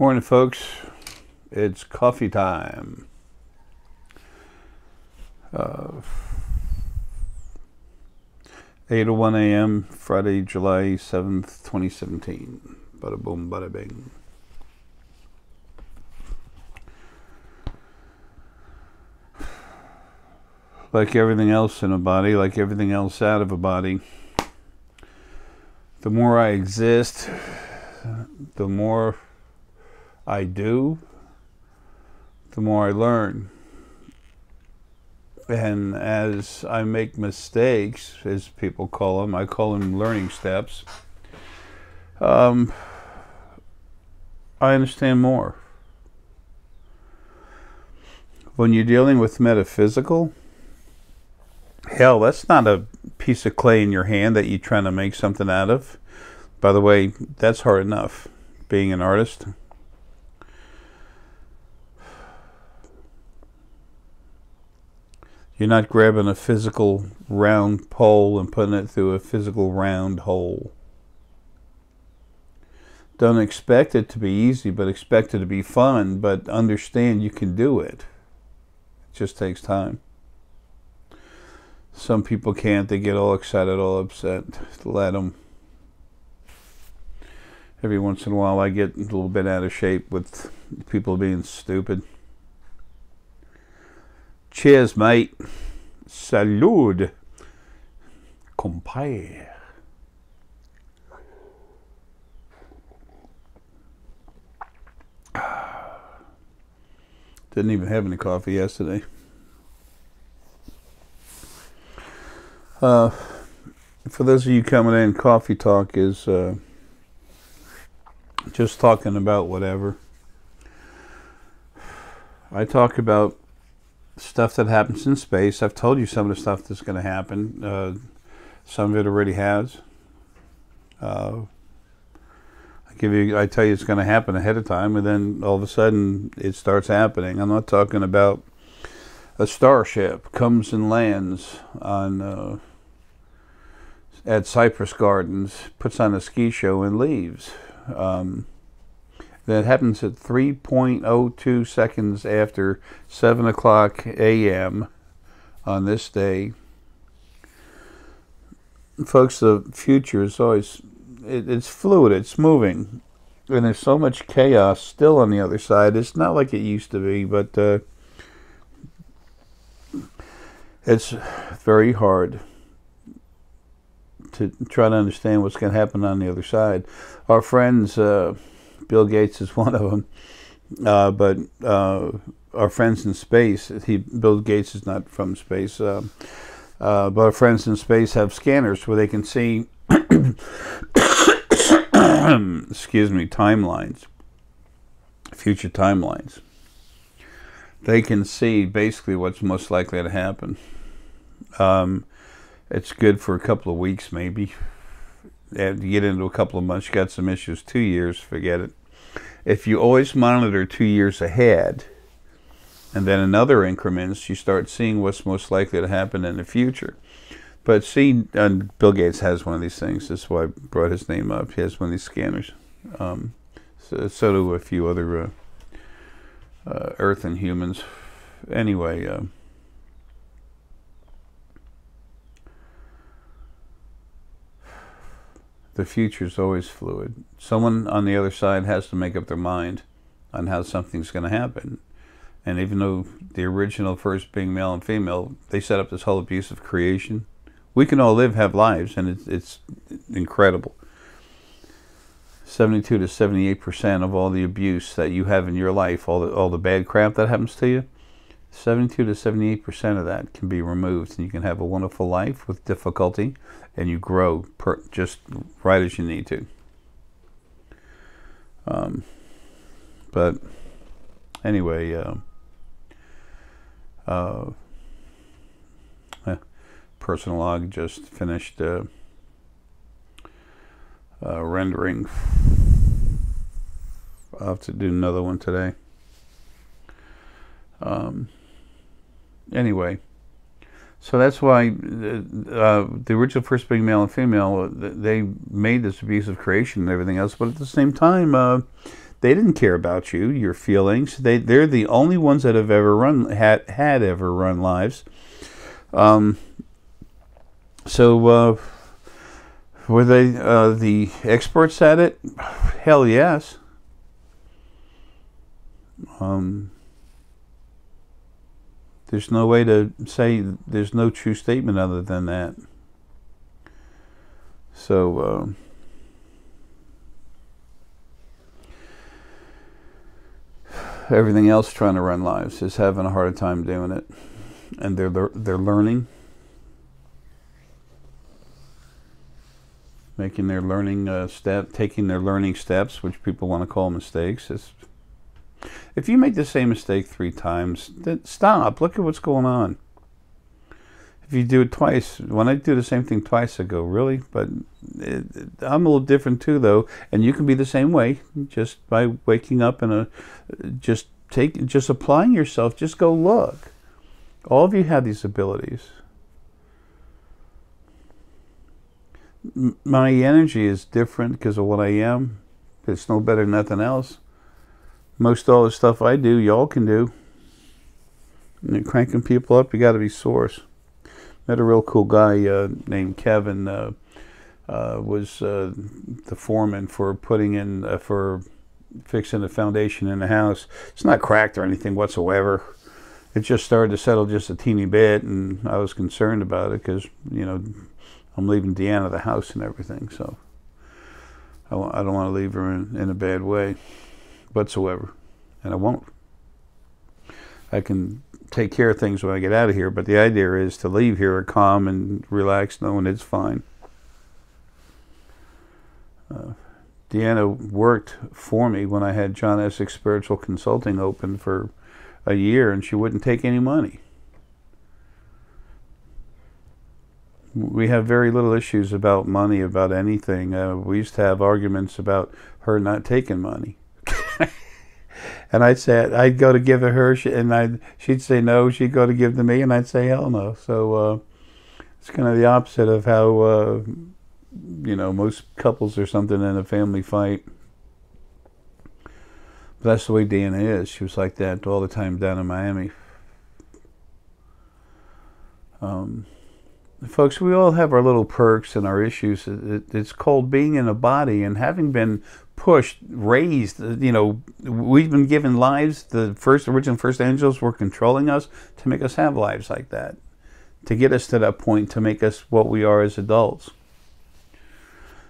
Morning, folks. It's coffee time. 8:01 a.m. Friday, July 7th, 2017. Bada boom, bada bing. Like everything else in a body, like everything else out of a body, the more I exist, the more I do, the more I learn. And as I make mistakes, as people call them, I call them learning steps, I understand more. When you're dealing with metaphysical, hell, that's not a piece of clay in your hand that you're trying to make something out of. By the way, that's hard enough, being an artist. You're not grabbing a physical round pole and putting it through a physical round hole. Don't expect it to be easy, but expect it to be fun, but understand you can do it. It just takes time. Some people can't. They get all excited, all upset. Let them. Every once in a while I get a little bit out of shape with people being stupid. Cheers, mate. Salud. Compay. Didn't even have any coffee yesterday. For those of you coming in, Coffee Talk is just talking about whatever. I talk about stuff that happens in space. I've told you some of the stuff that's going to happen. Some of it already has. I tell you it's going to happen ahead of time, and then all of a sudden it starts happening. I'm not talking about a starship comes and lands on at Cypress Gardens, puts on a ski show and leaves. That happens at 3.02 seconds after 7 o'clock a.m. on this day. Folks, the future is always, it's fluid, it's moving. And there's so much chaos still on the other side. It's not like it used to be, but it's very hard to try to understand what's going to happen on the other side. Our friends, Bill Gates is one of them, but our friends in space, Bill Gates is not from space, but our friends in space have scanners where they can see, excuse me, timelines, future timelines. They can see basically what's most likely to happen. It's good for a couple of weeks, maybe. And you get into a couple of months, you got some issues, 2 years, forget it. If you always monitor 2 years ahead, and then in other increments, you start seeing what's most likely to happen in the future. But see, Bill Gates has one of these things. That's why I brought his name up. He has one of these scanners. So do a few other Earth and humans. Anyway, the future is always fluid. Someone on the other side has to make up their mind on how something's going to happen. And even though the original first being male and female, they set up this whole abuse of creation. We can all have lives, and it's incredible. 72 to 78% of all the abuse that you have in your life, all the bad crap that happens to you, 72 to 78% of that can be removed, and you can have a wonderful life with difficulty, and you grow just right as you need to. But anyway, Personal Log just finished rendering. I'll have to do another one today. Anyway, so that's why the original first being male and female, they made this abuse of creation and everything else, but at the same time, They didn't care about you, your feelings. They're the only ones that have ever had ever run lives. So were they the experts at it? Hell yes. There's no way to say there's no true statement other than that. So everything else trying to run lives is having a hard time doing it, and they're learning, making their learning taking their learning steps, which people want to call mistakes. If you make the same mistake 3 times, then stop. Look at what's going on. If you do it twice, when I do the same thing twice, I go, really? But I'm a little different too, though, and you can be the same way just by waking up and just applying yourself. Just go look. All of you have these abilities. My energy is different because of what I am. It's no better than nothing else. Most all the stuff I do, y'all can do. And you're cranking people up, you got to be source. Met a real cool guy named Kevin. Was the foreman for putting in for fixing the foundation in the house. It's not cracked or anything whatsoever. It just started to settle just a teeny bit, and I was concerned about it because, you know, I'm leaving Deanna the house and everything, so I don't want to leave her in a bad way whatsoever, and I won't. I can take care of things when I get out of here, but the idea is to leave here calm and relaxed, knowing it's fine. Deanna worked for me when I had John Essex Spiritual Consulting open for a year, and she wouldn't take any money. We have very little issues about money, about anything. We used to have arguments about her not taking money. And I'd go to give it her, and she'd say no. She'd go to give to me, and I'd say hell no. So it's kind of the opposite of how you know, most couples or something in a family fight. But that's the way Deanna is. She was like that all the time down in Miami. Folks, we all have our little perks and our issues. It's called being in a body and having been pushed, raised. You know, we've been given lives. The original first angels were controlling us to make us have lives like that, to get us to that point, to make us what we are as adults.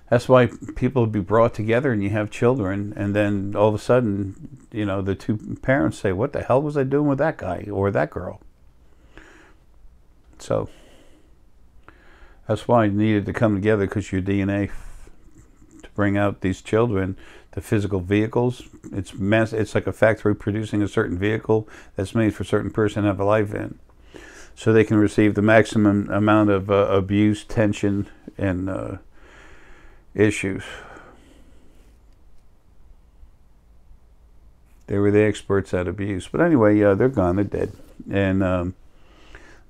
That's why people would be brought together and you have children, and then all of a sudden, you know, the two parents say, what the hell was I doing with that guy or that girl? So that's why you needed to come together, because your DNA to bring out these children, the physical vehicles. It's like a factory producing a certain vehicle that's made for a certain person to have a life in, so they can receive the maximum amount of abuse, tension, and issues. They were the experts at abuse. But anyway, they're gone, they're dead. And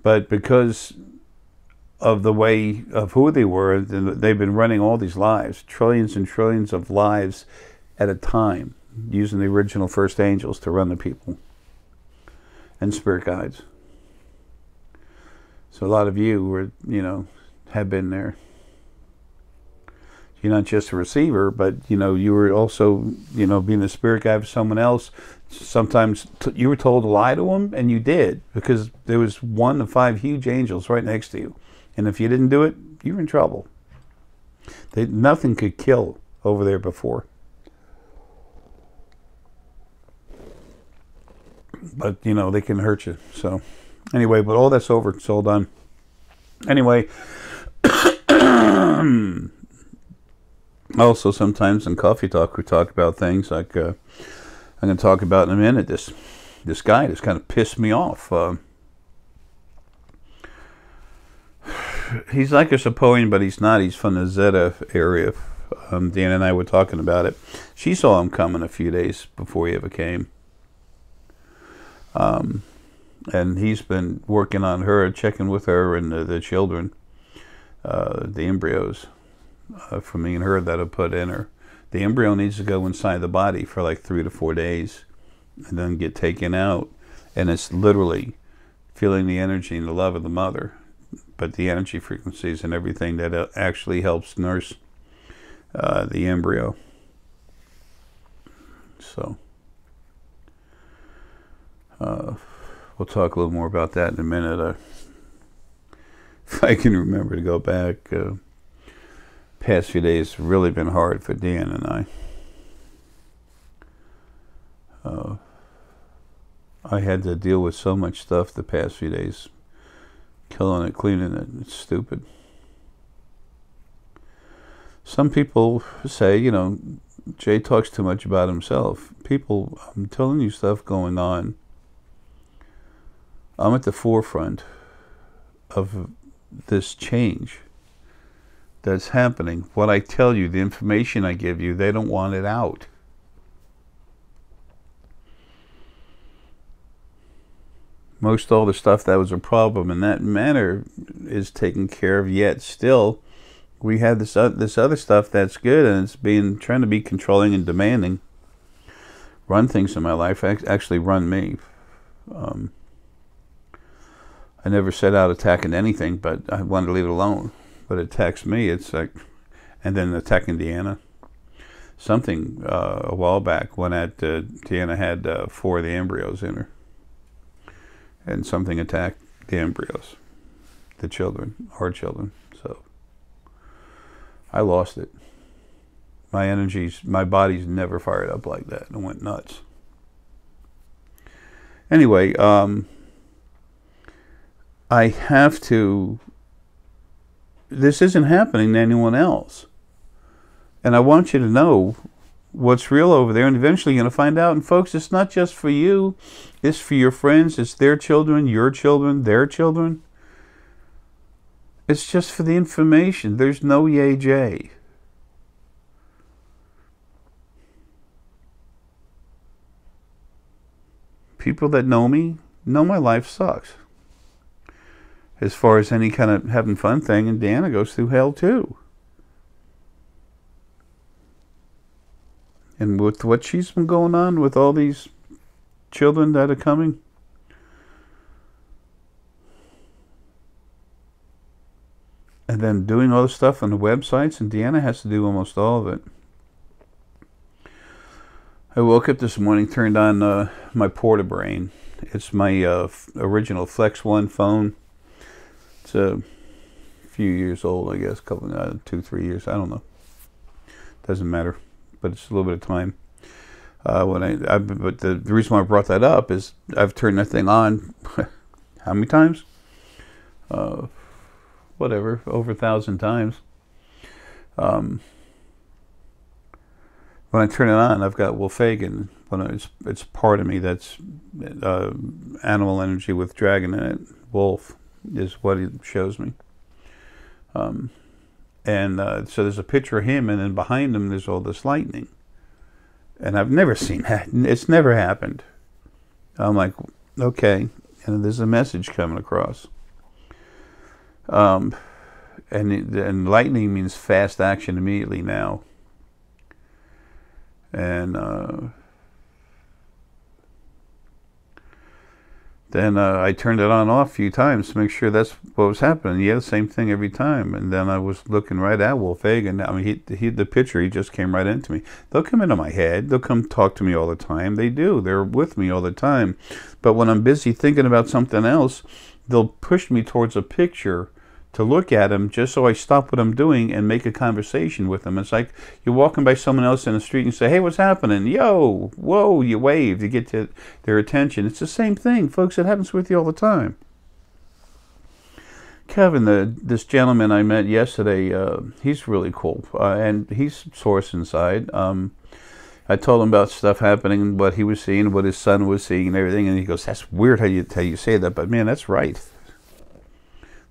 but because of the way of who they were, they've been running all these lives, trillions and trillions of lives at a time, using the original first angels to run the people and spirit guides. So a lot of you were, you know, have been there. You're not just a receiver, but, you know, you were also, you know, being a spirit guide for someone else. Sometimes you were told to lie to them, and you did, because there was 1 to 5 huge angels right next to you. And if you didn't do it, you were in trouble. Nothing could kill over there before. But, you know, they can hurt you. So, anyway, but all that's over. It's all done. Anyway. Also, sometimes in Coffee Talk, we talk about things like, I'm going to talk about in a minute, this guy that's kind of pissed me off. He's like a Sapoian, but he's not. He's from the Zeta area. Dan and I were talking about it. She saw him coming a few days before he ever came. And he's been working on her, checking with her and the children, the embryos. For me and her that I put in her The embryo needs to go inside the body for like 3 to 4 days and then get taken out. And it's literally feeling the energy and the love of the mother, but the energy frequencies and everything that actually helps nurse the embryo. So we'll talk a little more about that in a minute. If I can remember to go back. Past few days have really been hard for Dan and I. I had to deal with so much stuff the past few days. Killing it, cleaning it. It's stupid. Some people say, you know, Jay talks too much about himself. People, I'm telling you stuff going on. I'm at the forefront of this change that's happening. What I tell you, the information I give you, they don't want it out. Most all the stuff that was a problem in that manner is taken care of, yet still we have this other stuff that's good, and it's trying to be controlling and demanding, run things in my life, actually run me. I never set out attacking anything, but I wanted to leave it alone. But it attacks me, it's like, and then attacking Deanna. Something a while back when Deanna had 4 of the embryos in her. And something attacked the embryos, the children, our children. So I lost it. My body's never fired up like that. It went nuts. Anyway, I have to, this isn't happening to anyone else. And I want you to know what's real over there, and eventually you're going to find out. And folks, it's not just for you. It's for your friends. It's their children, your children, their children. It's just for the information. There's no yay jay. People that know me know my life sucks. As far as any kind of having fun thing, and Deanna goes through hell too. And with what she's been going on with all these children that are coming, and then doing all the stuff on the websites, and Deanna has to do almost all of it. I woke up this morning, turned on my Portabrain. It's my original Flex One phone. It's a few years old, I guess, 2-3 years, I don't know. Doesn't matter, but it's a little bit of time. But the reason why I brought that up is I've turned that thing on how many times? Whatever, over 1,000 times. When I turn it on, I've got Wolfhagen. It's part of me that's animal energy with dragon in it. Wolf is what it shows me. So there's a picture of him, and then behind him there's all this lightning. And I've never seen that. It's never happened. I'm like, okay. And there's a message coming across. And lightning means fast action immediately now. And then I turned it on off a few times to make sure that's what was happening. Yeah, the same thing every time. And then I was looking right at Wolfhagen. I mean, the picture, he just came right into me. They'll come into my head. They'll come talk to me all the time. They do. They're with me all the time. But when I'm busy thinking about something else, they'll push me towards a picture to look at them, just so I stop what I'm doing and make a conversation with them. It's like you're walking by someone else in the street and you say, hey, what's happening? Yo, whoa, you wave to get to their attention. It's the same thing, folks. It happens with you all the time. Kevin, this gentleman I met yesterday, he's really cool. And he's Source Inside. I told him about stuff happening, what he was seeing, what his son was seeing and everything. And he goes, that's weird how you say that. But, man, that's right.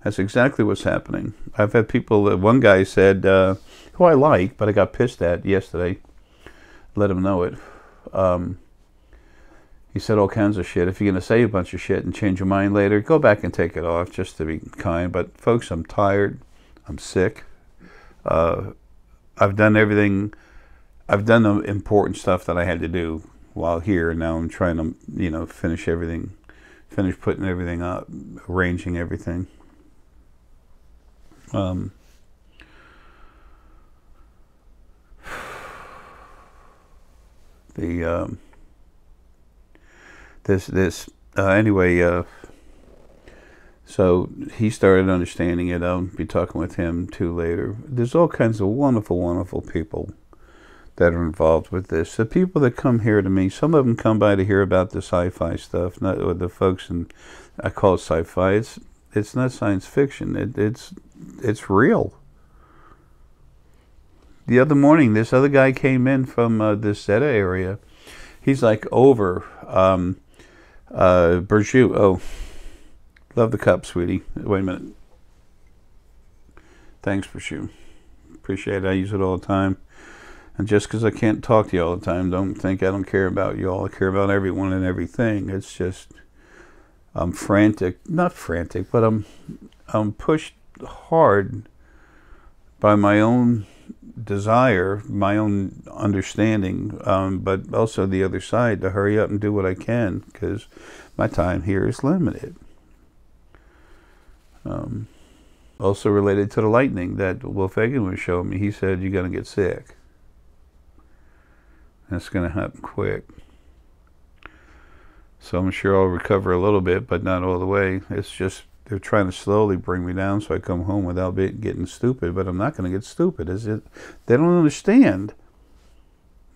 That's exactly what's happening. I've had people, one guy said, who I like, but I got pissed at yesterday, let him know it. He said all kinds of shit. If you're going to say a bunch of shit and change your mind later, go back and take it off, just to be kind. But folks, I'm tired. I'm sick. I've done everything I've done the important stuff that I had to do while here. Now I'm trying to, you know, finish everything, finish putting everything up, arranging everything. Anyway, so he started understanding it. I'll be talking with him too later. There's all kinds of wonderful, wonderful people that are involved with this. The people that come here to me, some of them come by to hear about the sci-fi stuff, not with the folks, and I call it sci-fi. It's not science fiction. It's real. The other morning, this other guy came in from this Zeta area. He's like over Burju. Oh, love the cup, sweetie. Wait a minute. Thanks, Burju. Appreciate it. I use it all the time. And just because I can't talk to you all the time, don't think I don't care about you all. I care about everyone and everything. It's just I'm frantic. Not frantic, but I'm pushed hard by my own desire, my own understanding, but also the other side to hurry up and do what I can, because my time here is limited. Also related to the lightning that Wolf Egan was showing me, he said you're going to get sick. That's going to happen quick. So I'm sure I'll recover a little bit, but not all the way. It's just they're trying to slowly bring me down so I come home without getting stupid, but I'm not going to get stupid. They don't understand.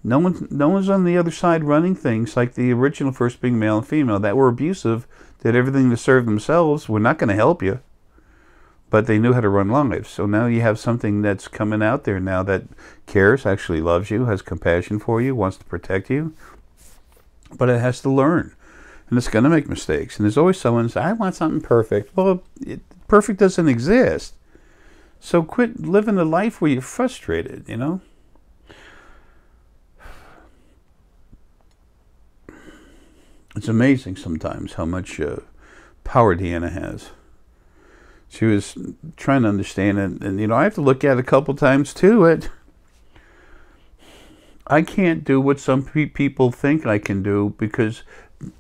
No one's on the other side running things like the original first being male and female that were abusive, did everything to serve themselves. We're not going to help you. But they knew how to run lives. So now you have something that's coming out there now that cares, actually loves you, has compassion for you, wants to protect you. But it has to learn. And it's going to make mistakes. And there's always someone say, I want something perfect. Well, perfect doesn't exist. So quit living a life where you're frustrated, you know? It's amazing sometimes how much power Deanna has. She was trying to understand it, and you know, I have to look at it a couple times too. I can't do what some people think I can do because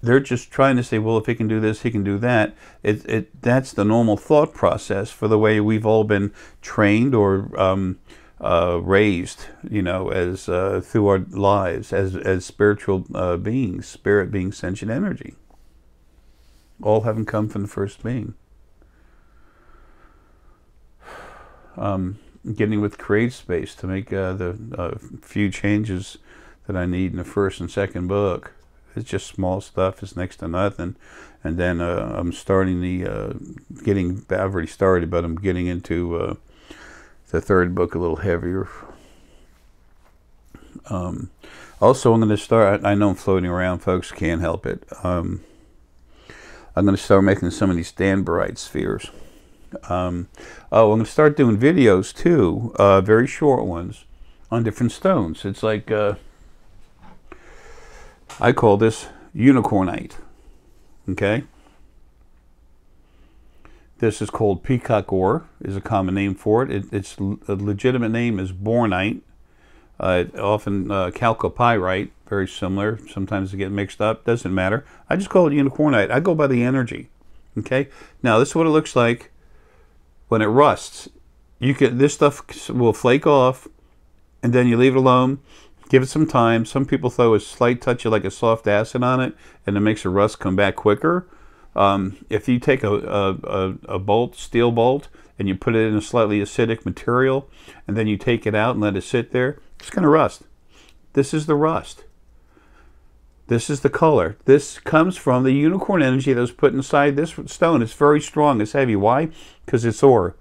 they're just trying to say, well, if he can do this, he can do that. That's the normal thought process for the way we've all been trained or raised, you know, as through our lives as spiritual beings, spirit being sentient energy. All haven't come from the first being. Getting with Create Space to make the few changes that I need in the first and second book. It's just small stuff. It's next to nothing. And then I'm starting I've already started, but I'm getting into the third book a little heavier. Also, I'm going to start, I know I'm floating around, folks, can't help it. I'm going to start making some of these Danburite spheres. I'm going to start doing videos too, very short ones, on different stones. It's like, I call this unicornite, okay? This is called peacock ore, is a common name for it. Its legitimate name is bornite, often chalcopyrite, very similar. Sometimes they get mixed up, doesn't matter. I just call it unicornite. I go by the energy, okay? Now, this is what it looks like when it rusts. This stuff will flake off, and then you leave it alone, give it some time. Some people throw a slight touch of like a soft acid on it, and it makes the rust come back quicker. If you take a steel bolt, and you put it in a slightly acidic material, and then you take it out and let it sit there, it's going to rust. This is the rust. This is the color. This comes from the unicorn energy that was put inside this stone. It's very strong. It's heavy. Why? Because it's ore.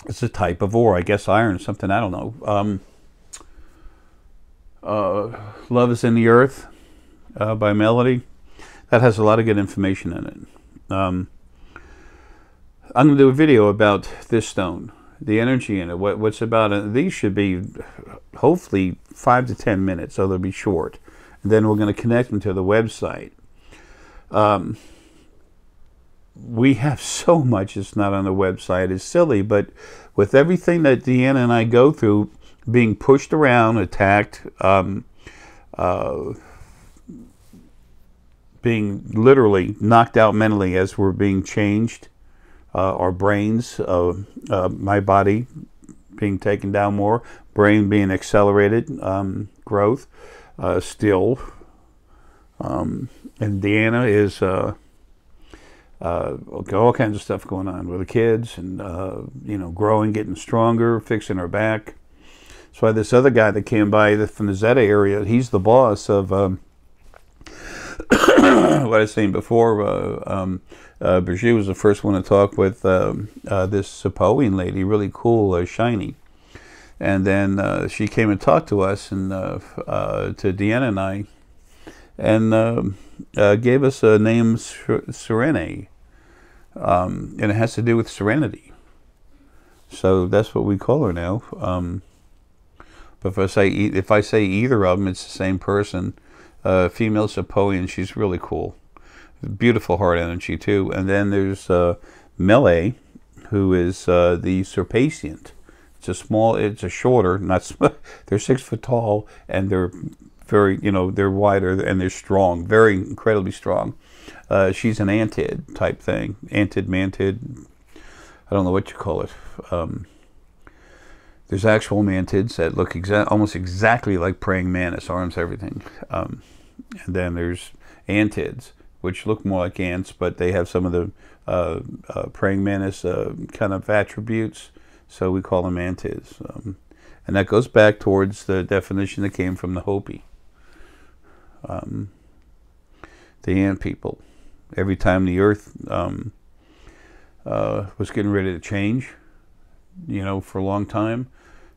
It's a type of ore. I guess iron, something, I don't know. Love is in the Earth by Melody. That has a lot of good information in it. I'm going to do a video about this stone, the energy in it, what's about it. These should be hopefully 5 to 10 minutes, so they'll be short. And then we're going to connect them to the website. We have so much that's not on the website. It's silly, but with everything that Deanna and I go through, being pushed around, attacked, being literally knocked out mentally as we're being changed. Our brains, my body being taken down more, brain being accelerated, growth, still. And Deanna is all kinds of stuff going on with the kids, and growing, getting stronger, fixing her back. That's why this other guy that came by from the Zeta area, he's the boss of what I was saying before. Brigitte was the first one to talk with this Sapoian lady, really cool, shiny. And then she came and talked to us, and to Deanna and I, and gave us a name, Serene. And it has to do with serenity. So that's what we call her now. But if I say either of them, it's the same person. Female Sapoian, she's really cool. Beautiful heart energy too. And then there's Melee, who is the Serpacient. It's a shorter, they're 6 foot tall, and they're very, they're wider, and they're strong, very incredibly strong. She's an antid type thing. Antid, mantid, I don't know what you call it. There's actual mantids that look almost exactly like praying mantis, arms, everything. And then there's antids, which look more like ants, but they have some of the praying mantis kind of attributes, so we call them antids. And that goes back towards the definition that came from the Hopi, the ant people. Every time the earth was getting ready to change, for a long time,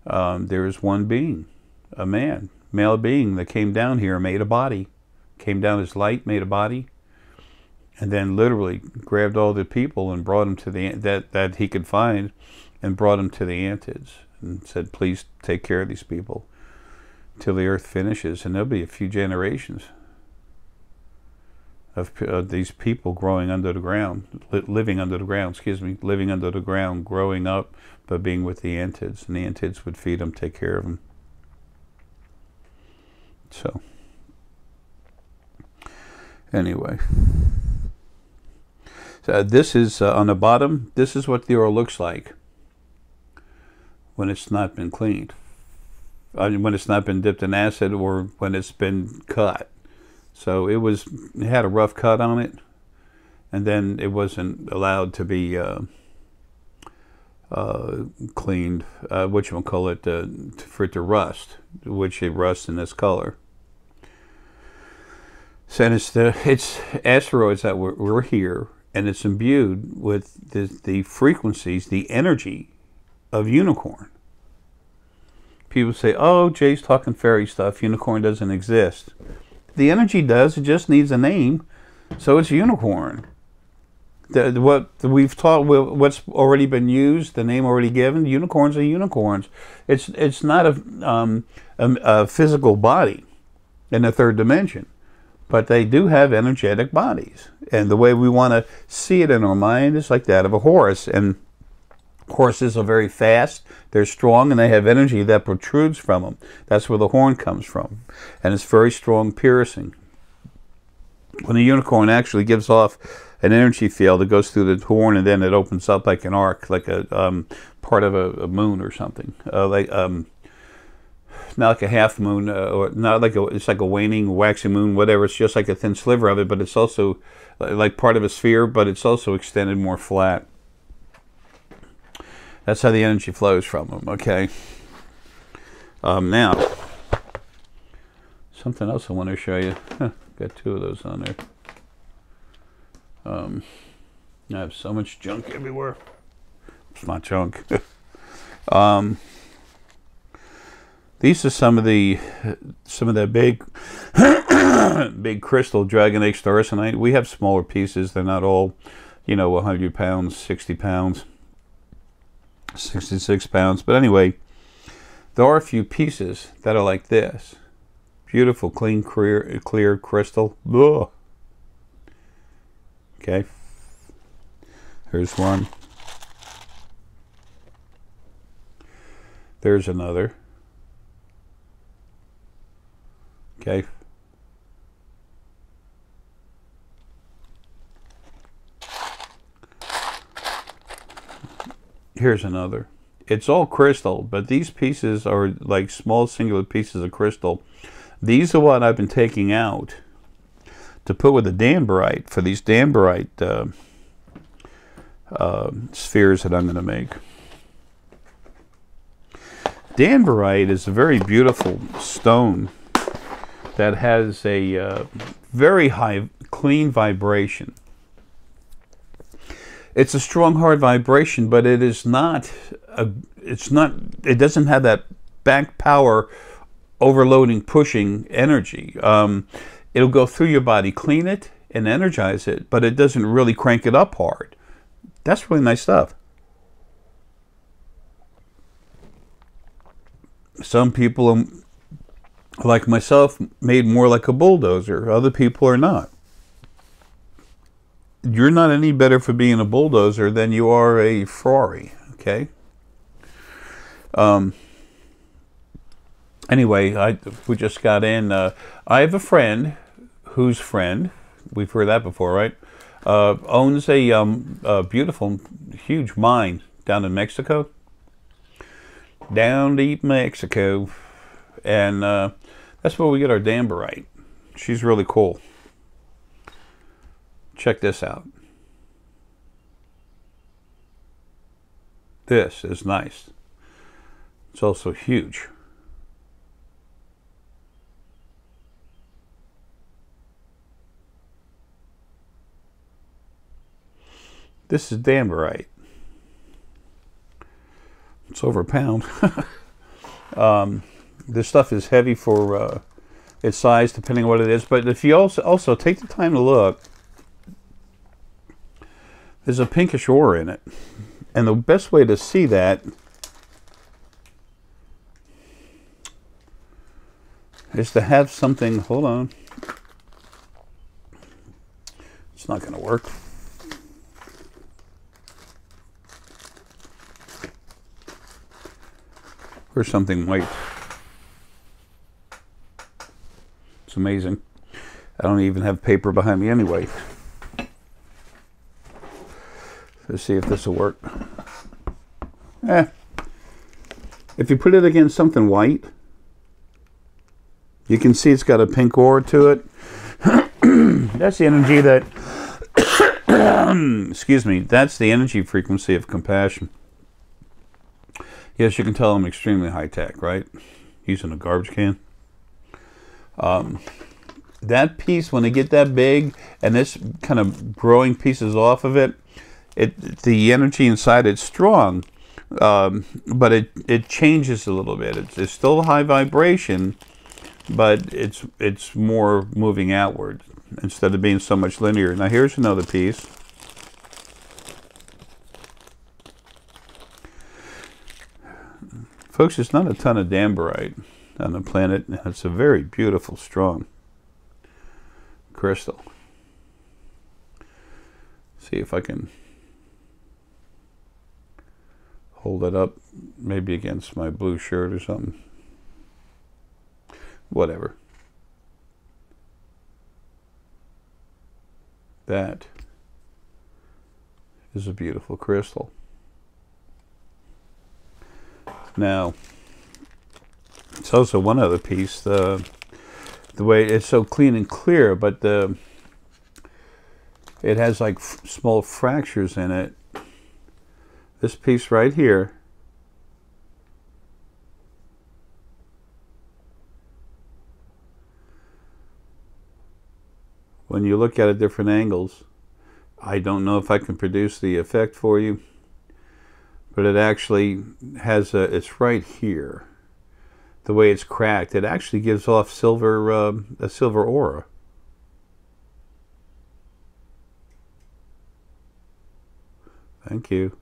there was one being, a male being that came down here, made a body, came down as light, made a body, and then literally grabbed all the people and brought them to that he could find, and brought them to the antids, and said, please take care of these people till the earth finishes, and there'll be a few generations of these people growing under the ground, living under the ground, growing up, but being with the antids, and the antids would feed them, take care of them. So, anyway, so this is on the bottom. This is what the ore looks like when it's not been cleaned, when it's not been dipped in acid, or when it's been cut. So it had a rough cut on it, and then it wasn't allowed to be cleaned, whatchamacallit, for it to rust, which it rusts in this color. So it's asteroids that were here, and it's imbued with the frequencies, the energy of unicorn. People say, oh, Jay's talking fairy stuff, unicorn doesn't exist. The energy does, it just needs a name, so it's unicorn. What we've taught, what's already been used, the name already given, unicorns are unicorns. It's not a physical body in the third dimension, but they do have energetic bodies. And the way we want to see it in our mind is like that of a horse. And horses are very fast, they're strong, and they have energy that protrudes from them. That's where the horn comes from. And it's very strong, piercing. When a unicorn actually gives off an energy field, it goes through the horn, and then it opens up like an arc, like a part of a moon or something. Not like a half moon, or not like it's like a waning, waxing moon, whatever. It's just like a thin sliver of it, but it's also like part of a sphere, but it's also extended more flat. That's how the energy flows from them, okay? Now, something else I want to show you. Got 2 of those on there. I have so much junk everywhere. It's not junk. These are some of the big big crystal dragon egg starsenite. We have smaller pieces. They're not all, 100 pounds, 60 pounds. 66 pounds, but anyway, there are a few pieces that are like this. Beautiful, clean, clear crystal. Ugh. Okay, here's one. There's another. Okay. Here's another. It's all crystal, but these pieces are like small singular pieces of crystal. These are what I've been taking out to put with the Danburite for these Danburite spheres that I'm going to make. Danburite is a very beautiful stone that has a very high, clean vibration. It's a strong, hard vibration, but it is not. It doesn't have that back power, overloading, pushing energy. It'll go through your body, clean it, and energize it, but it doesn't really crank it up hard. That's really nice stuff. Some people, like myself, made more like a bulldozer. Other people are not. You're not any better for being a bulldozer than you are a Ferrari, okay? Anyway, we just got in. I have a friend whose friend, we've heard that before, right? Owns a beautiful, huge mine down in Mexico. Down deep Mexico. And that's where we get our Danburite. She's really cool. Check this out. This is nice. It's also huge. This is Danburite. It's over a pound. This stuff is heavy for its size, depending on what it is. But if you also take the time to look, there's a pinkish ore in it. And the best way to see that is to have something, hold on. It's not going to work. Or something white. It's amazing. I don't even have paper behind me anyway. Let's see if this will work. If you put it against something white, you can see it's got a pink ore to it. That's the energy that, excuse me, that's the energy frequency of compassion. Yes, you can tell I'm extremely high tech, right? Using a garbage can. That piece, when they get that big, and this kind of growing pieces off of it, the energy inside it's strong, but it changes a little bit. It's still high vibration, but it's more moving outward instead of being so much linear. Now here's another piece. Folks, there's not a ton of Danburite on the planet. It's a very beautiful, strong crystal. See if I can hold it up, maybe against my blue shirt or something. Whatever. That is a beautiful crystal. Now, it's also one other piece. The way it's so clean and clear, but it has like small fractures in it. This piece right here, when you look at it different angles, I don't know if I can produce the effect for you, but it actually has it's right here. The way it's cracked, it actually gives off silver, a silver aura. Thank you.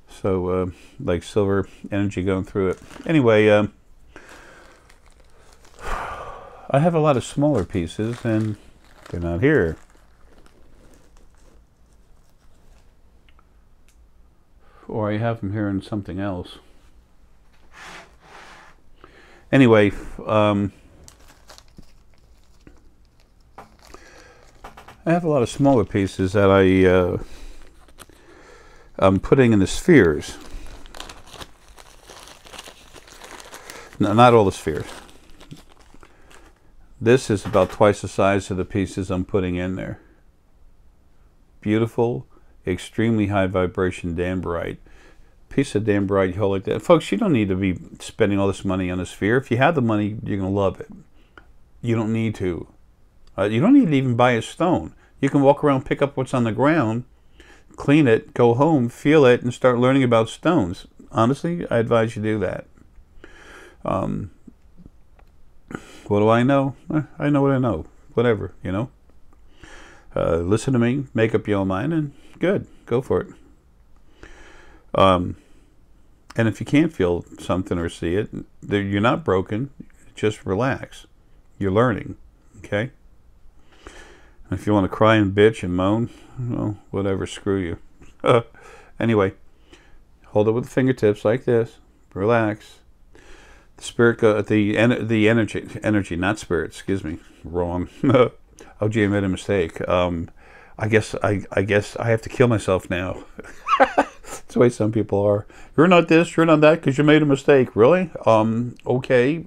So, like silver energy going through it. Anyway, I have a lot of smaller pieces, and they're not here. Or I have them here in something else. Anyway, I have a lot of smaller pieces that I'm putting in the spheres. No, not all the spheres. This is about twice the size of the pieces I'm putting in there. Beautiful, extremely high vibration Danburite. Piece of Danburite, you hold like that. Folks, you don't need to be spending all this money on a sphere. If you have the money, you're going to love it. You don't need to. You don't need to even buy a stone. You can walk around, pick up what's on the ground, clean it, go home, feel it, and start learning about stones. Honestly, I advise you do that. What do I know? I know what I know. Whatever, you know. Listen to me, make up your own mind, and good, go for it. And if you can't feel something or see it, you're not broken. Just relax. You're learning, okay? If you want to cry and bitch and moan, well, whatever, screw you. Anyway, hold it with the fingertips like this. Relax. The spirit, the energy, not spirit. Excuse me, wrong. Oh, gee, I made a mistake. I guess I have to kill myself now. That's the way some people are. You're not this, you're not that, because you made a mistake. Really? Okay.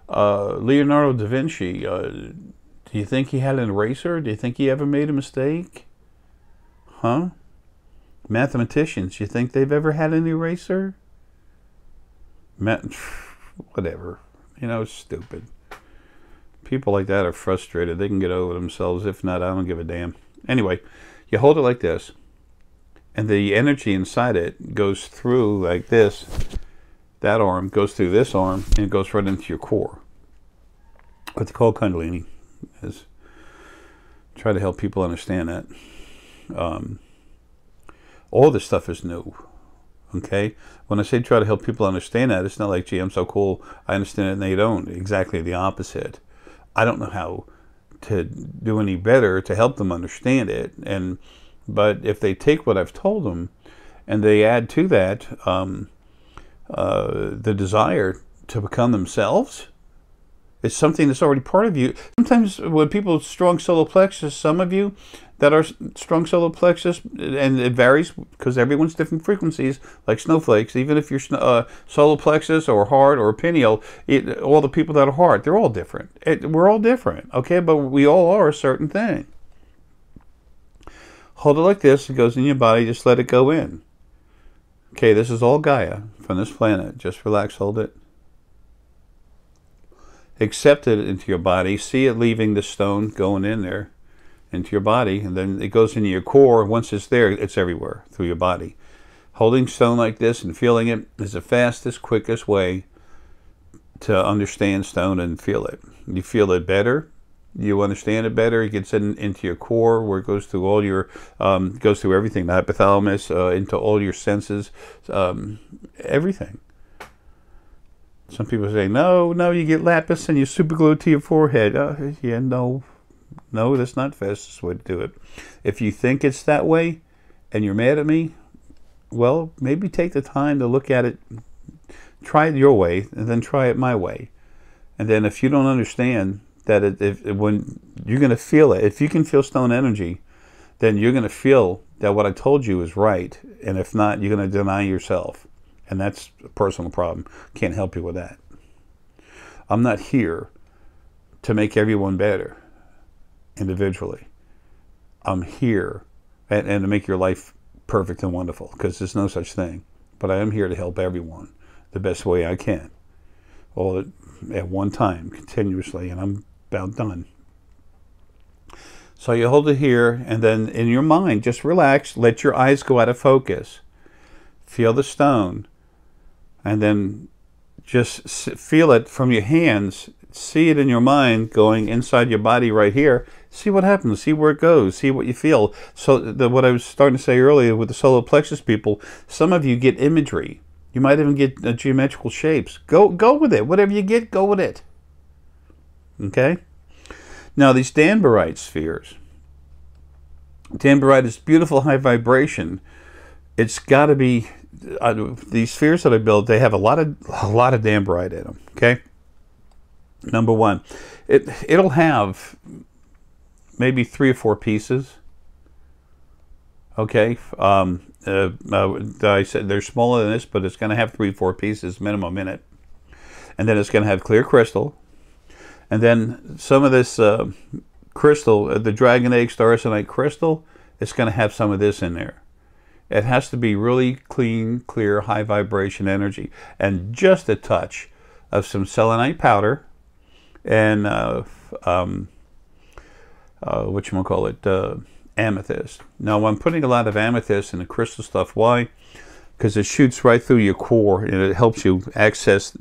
Leonardo da Vinci. Do you think he had an eraser? Do you think he ever made a mistake? Huh? Mathematicians, you think they've ever had an eraser? Whatever. You know, stupid. People like that are frustrated. They can get over themselves. If not, I don't give a damn. Anyway, you hold it like this, and the energy inside it goes through like this. That arm goes through this arm, and it goes right into your core. What's called Kundalini. Is try to help people understand that. All this stuff is new. Okay? When I say try to help people understand that, it's not like, gee, I'm so cool, I understand it and they don't. Exactly the opposite. I don't know how to do any better to help them understand it. But if they take what I've told them and they add to that the desire to become themselves, it's something that's already part of you. Sometimes when people strong solar plexus, some of you that are strong solar plexus, and it varies because everyone's different frequencies, like snowflakes. Even if you're solar plexus or heart or pineal, all the people that are heart, they're all different. We're all different, okay? But we all are a certain thing. Hold it like this. It goes in your body. Just let it go in. Okay, this is all Gaia from this planet. Just relax. Hold it. Accept it into your body. See it leaving the stone, going in there into your body, and then it goes into your core. Once it's there, it's everywhere through your body. Holding stone like this and feeling it is the fastest, quickest way to understand stone and feel it. You feel it better. You understand it better. It gets into your core, where it goes through all your, goes through everything, the hypothalamus, into all your senses, everything. Some people say, no, you get lapis and you super glue it to your forehead. Yeah, no, that's not the fastest way to do it. If you think it's that way and you're mad at me, well, maybe take the time to look at it, try it your way, and then try it my way. And then if you don't understand that when you're going to feel it, if you can feel stone energy, then you're going to feel that what I told you is right. And if not, you're going to deny yourself. And that's a personal problem. Can't help you with that. I'm not here to make everyone better individually. I'm here and to make your life perfect and wonderful, because there's no such thing. But I am here to help everyone the best way I can. All at one time, continuously, and I'm about done. So you hold it here, and then in your mind, just relax. Let your eyes go out of focus. Feel the stone. And then just feel it from your hands. See it in your mind going inside your body right here. See what happens. See where it goes. See what you feel. So what I was starting to say earlier with the solar plexus people, some of you get imagery. You might even get geometrical shapes. Go with it. Whatever you get, go with it. Okay? Now these Danburite spheres. Danburite is beautiful high vibration. It's got to be these spheres that I built, they have a lot of Danburite in them. Okay. Number one, it'll have maybe 3 or 4 pieces. Okay. I said they're smaller than this, but it's going to have 3 or 4 pieces minimum in it, and then it's going to have clear crystal, and then some of this crystal, the dragon egg star Essenite crystal, it's going to have some of this in there. It has to be really clean, clear, high vibration energy, and just a touch of some selenite powder and amethyst. Now I'm putting a lot of amethyst in the crystal stuff. Why? Because it shoots right through your core and it helps you access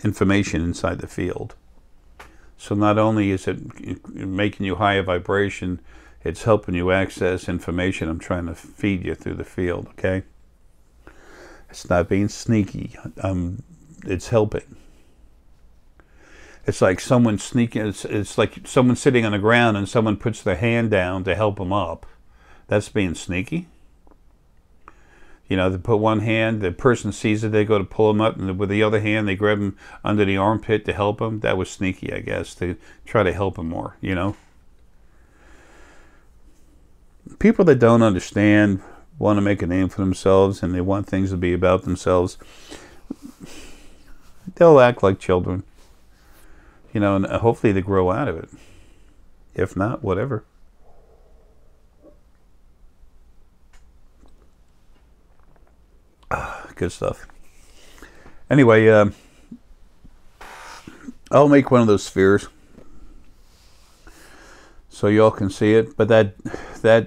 information inside the field. So not only is it making you higher vibration, it's helping you access information I'm trying to feed you through the field, okay? It's not being sneaky. It's helping. It's like someone sneaking. It's like someone sitting on the ground and someone puts their hand down to help them up. That's being sneaky. You know, they put one hand, the person sees it, they go to pull them up, and with the other hand, they grab them under the armpit to help them. That was sneaky, I guess, to try to help them more, you know. People that don't understand want to make a name for themselves and they want things to be about themselves. They'll act like children. You know, and hopefully they grow out of it. If not, whatever. Good stuff. Anyway, I'll make one of those spheres so y'all can see it. But that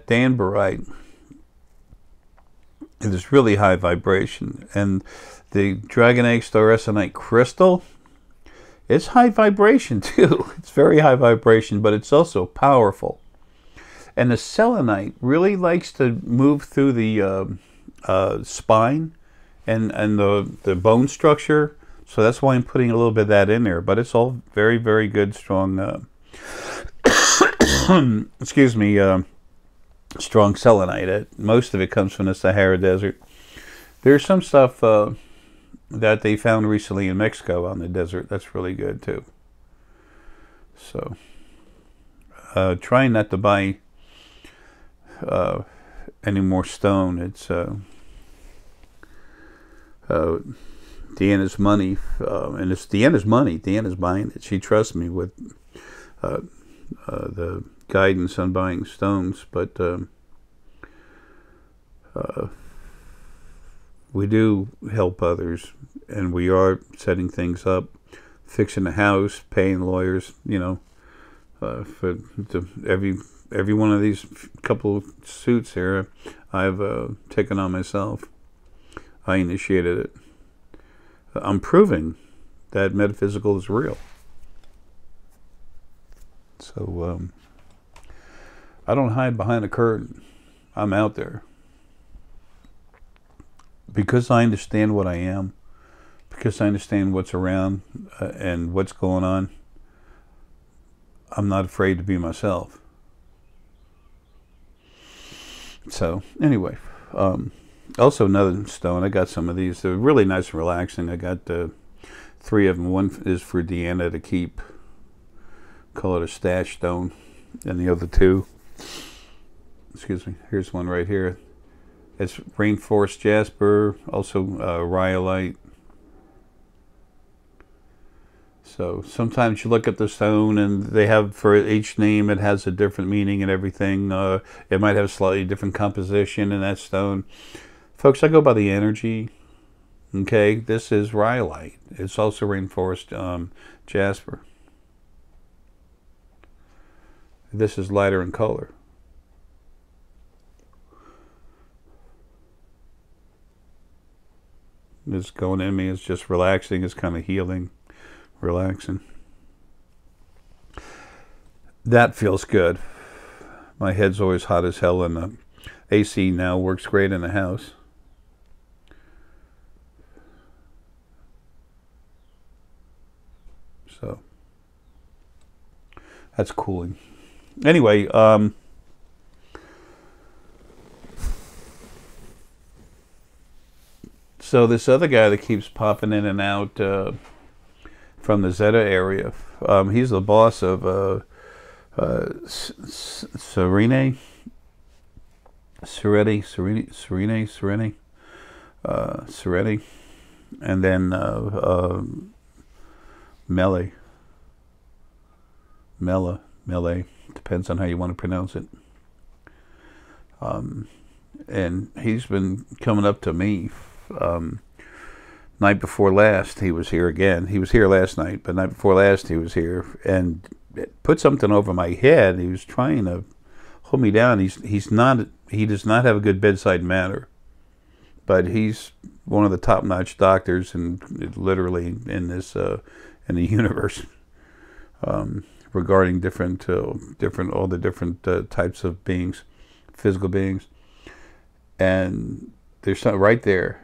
Danburite, it is really high vibration, and the Dragon Egg Star Essenite crystal, it's high vibration too. It's very high vibration, but it's also powerful. And the selenite really likes to move through the spine and the bone structure. So that's why I'm putting a little bit of that in there. But it's all very, very good, strong, excuse me, strong selenite. Most of it comes from the Sahara Desert. There's some stuff that they found recently in Mexico on the desert. That's really good too. So trying not to buy any more stone. It's Deanna's money, and it's Deanna's money. Deanna's buying it. She trusts me with the guidance on buying stones, but we do help others, and we are setting things up, fixing the house, paying lawyers, you know, for every one of these couple of suits here, I've taken on myself. I initiated it. I'm proving that metaphysical is real. So I don't hide behind a curtain. I'm out there. Because I understand what I am, because I understand what's around and what's going on, I'm not afraid to be myself. So anyway, also another stone, I got some of these. They're really nice and relaxing. I got 3 of them. One is for Deanna to keep, call it a stash stone, and the other 2, excuse me, here's one right here. It's rainforest jasper, also rhyolite. So sometimes you look at the stone and they have, for each name, it has a different meaning and everything. It might have a slightly different composition in that stone. Folks, I go by the energy. Okay, this is rhyolite. It's also rainforest jasper. This is lighter in color. It's going in me. It's just relaxing. It's kind of healing, relaxing. That feels good. My head's always hot as hell, and the AC now works great in the house. So that's cooling. Anyway, So this other guy that keeps popping in and out from the Zeta area, he's the boss of Serene, and then Mele, depends on how you want to pronounce it. And he's been coming up to me. Night before last, he was here again. He was here last night, but night before last, he was here and put something over my head. He was trying to hold me down. He does not have a good bedside manner, but he's one of the top-notch doctors and literally in this in the universe regarding all the different types of beings, physical beings. And there's something right there.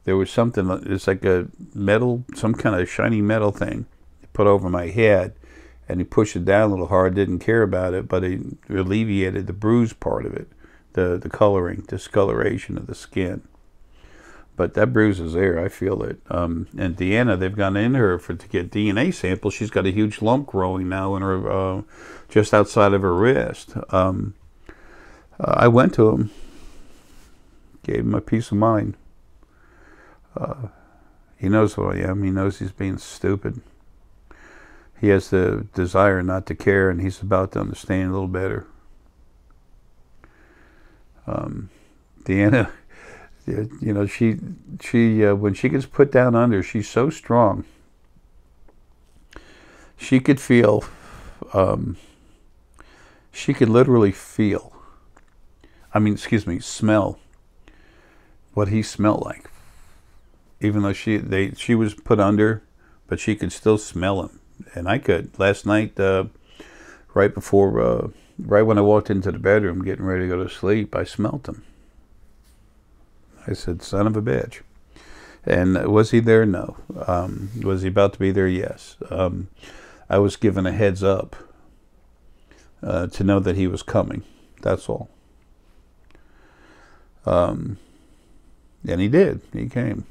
There was something. It's like a metal, some kind of shiny metal thing, put over my head, and he pushed it down a little hard. Didn't care about it, but it alleviated the bruise part of it, the coloring, discoloration of the skin. But that bruise is there. I feel it. And Deanna, they've gone in her to get DNA samples. She's got a huge lump growing now in her, just outside of her wrist. I went to him, gave him a peace of mind. He knows what I am. He knows he's being stupid. He has the desire not to care, and he's about to understand a little better. Deanna, you know, she when she gets put down under, she's so strong. She could feel, she could literally feel, smell what he smelled like. Even though she was put under, but she could still smell him, and I could. Last night, right when I walked into the bedroom, getting ready to go to sleep, I smelt him. I said, "Son of a bitch." And was he there? No. Was he about to be there? Yes. I was given a heads up to know that he was coming. That's all. And he did. He came.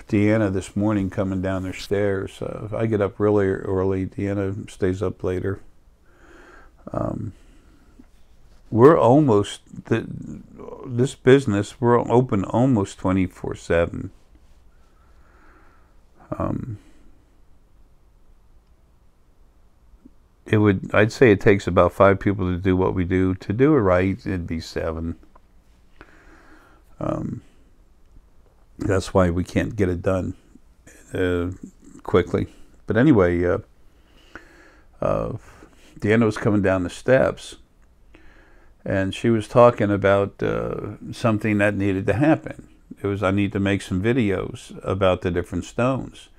Deanna this morning coming down the stairs. I get up really early. Deanna stays up later. We're almost, this business, we're open almost 24/7. I'd say it takes about 5 people to do what we do. To do it right, it'd be 7. That's why we can't get it done quickly. But anyway, Deanna was coming down the steps, and she was talking about something that needed to happen. It was, I need to make some videos about the different stones.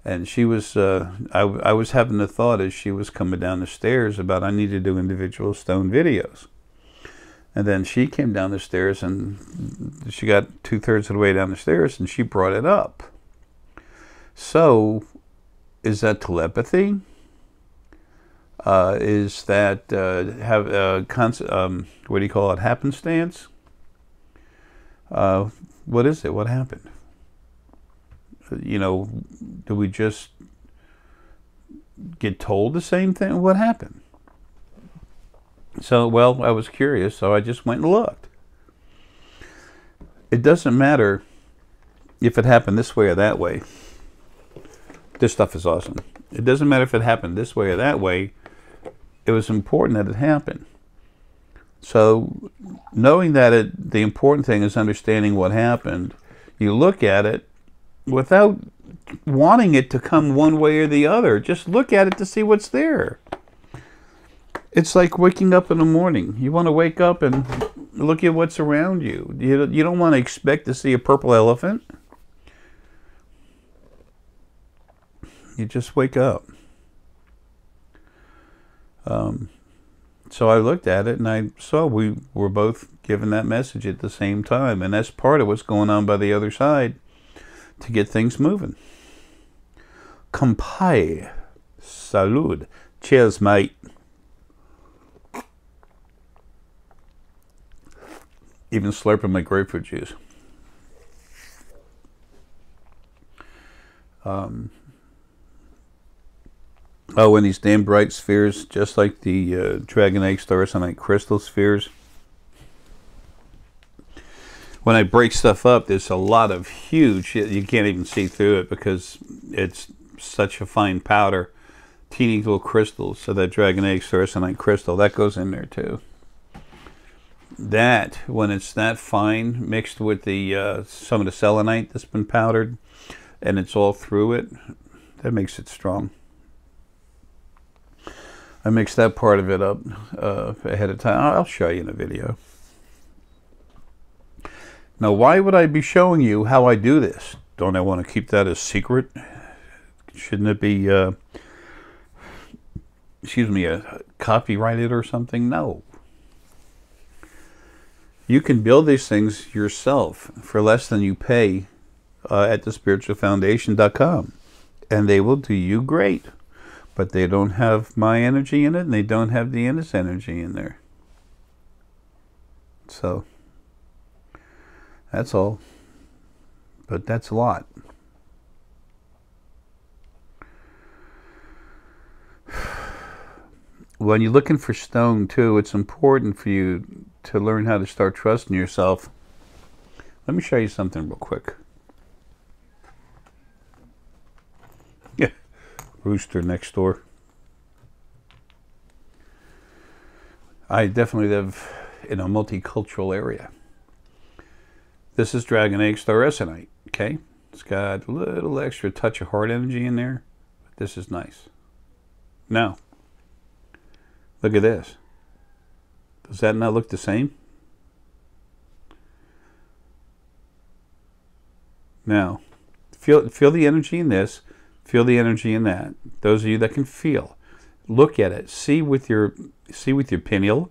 And she was, I was having the thought as she was coming down the stairs about I need to do individual stone videos. And then she came down the stairs, and she got 2/3 of the way down the stairs, and she brought it up. So, is that telepathy? Is that what do you call it? Happenstance? What is it? What happened? You know, do we just get told the same thing? What happened? So, well, I was curious, so I just went and looked. It doesn't matter if it happened this way or that way. This stuff is awesome. It doesn't matter if it happened this way or that way. It was important that it happened. So, knowing that the important thing is understanding what happened, you look at it without wanting it to come one way or the other. Just look at it to see what's there. It's like waking up in the morning. You want to wake up and look at what's around you. You don't want to expect to see a purple elephant. You just wake up. So I looked at it and I saw we were both given that message at the same time. And that's part of what's going on by the other side to get things moving. Kampai. Salud. Cheers, mate. Even slurping my grapefruit juice. Oh, and these Danburite spheres, just like the dragon egg star Essex crystal spheres. When I break stuff up, there's a lot of huge, you can't even see through it because it's such a fine powder. Teeny little crystals. So that dragon egg star Essex crystal, that goes in there too. That, when it's that fine, mixed with the some of the selenite that's been powdered, and it's all through it, that makes it strong. I mixed that part of it up ahead of time. I'll show you in a video. Now, why would I be showing you how I do this? Don't I want to keep that a secret? Shouldn't it be, excuse me, copyrighted or something? No. You can build these things yourself for less than you pay at thespiritualfoundation.com, and they will do you great. But they don't have my energy in it, and they don't have the Innes energy in there. So, that's all. But that's a lot. When you're looking for stone, too, it's important for you to learn how to start trusting yourself. Let me show you something real quick. Yeah. Rooster next door. I definitely live in a multicultural area. This is dragon egg star Essex, okay? It's got a little extra touch of heart energy in there, but this is nice. Now, look at this. Does that not look the same? Now, feel the energy in this. Feel the energy in that. Those of you that can feel, look at it. See with your pineal.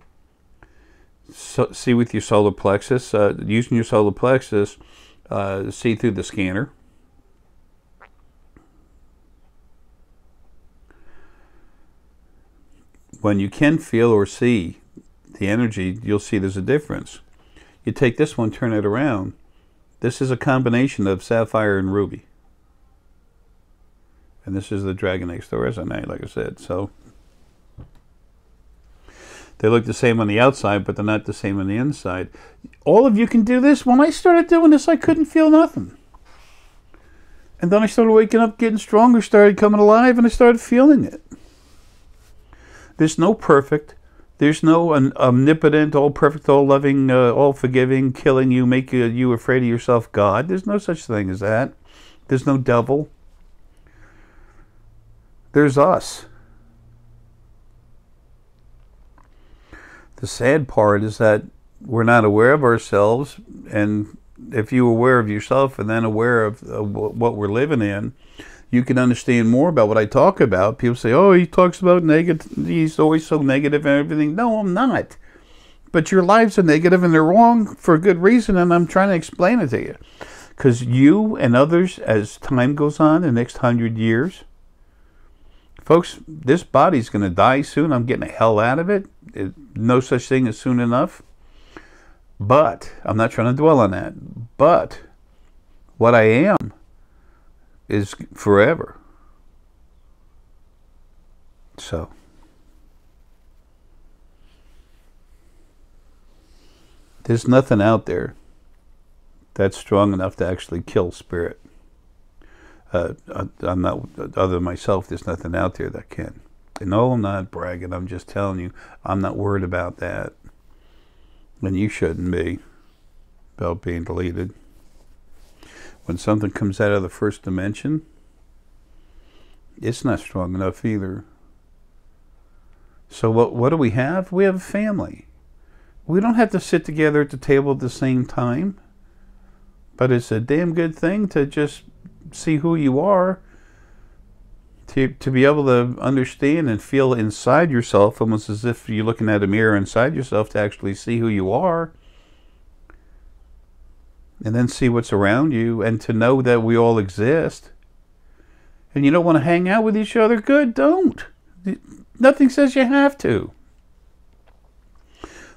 See with your solar plexus. Using your solar plexus, see through the scanner. When you can feel or see the energy, you'll see there's a difference. You take this one, turn it around. This is a combination of sapphire and ruby. And this is the dragon egg star Essex, like I said. So they look the same on the outside, but they're not the same on the inside. All of you can do this. When I started doing this, I couldn't feel nothing. And then I started waking up, getting stronger, started coming alive, and I started feeling it. There's no perfect. There's no omnipotent, all perfect, all loving, all forgiving, killing you, make you afraid of yourself God. There's no such thing as that. There's no devil. There's us. The sad part is that we're not aware of ourselves, and if you're aware of yourself and then aware of what we're living in, you can understand more about what I talk about. People say, oh, he talks about negative, he's always so negative and everything. No, I'm not. But your lives are negative and they're wrong for a good reason, and I'm trying to explain it to you. Because you and others, as time goes on, the next 100 years, folks, this body's going to die soon. I'm getting the hell out of it. No such thing as soon enough. But, I'm not trying to dwell on that. But, what I am is forever. So, there's nothing out there that's strong enough to actually kill spirit. I'm not, other than myself, there's nothing out there that can. And no, I'm not bragging. I'm just telling you, I'm not worried about that. And you shouldn't be about being deleted. When something comes out of the first dimension, it's not strong enough either. So what do we have? We have a family. We don't have to sit together at the table at the same time. But it's a damn good thing to just see who you are, to be able to understand and feel inside yourself, almost as if you're looking at a mirror inside yourself, to actually see who you are, and then see what's around you, and to know that we all exist. And you don't want to hang out with each other? Good, don't. Nothing says you have to.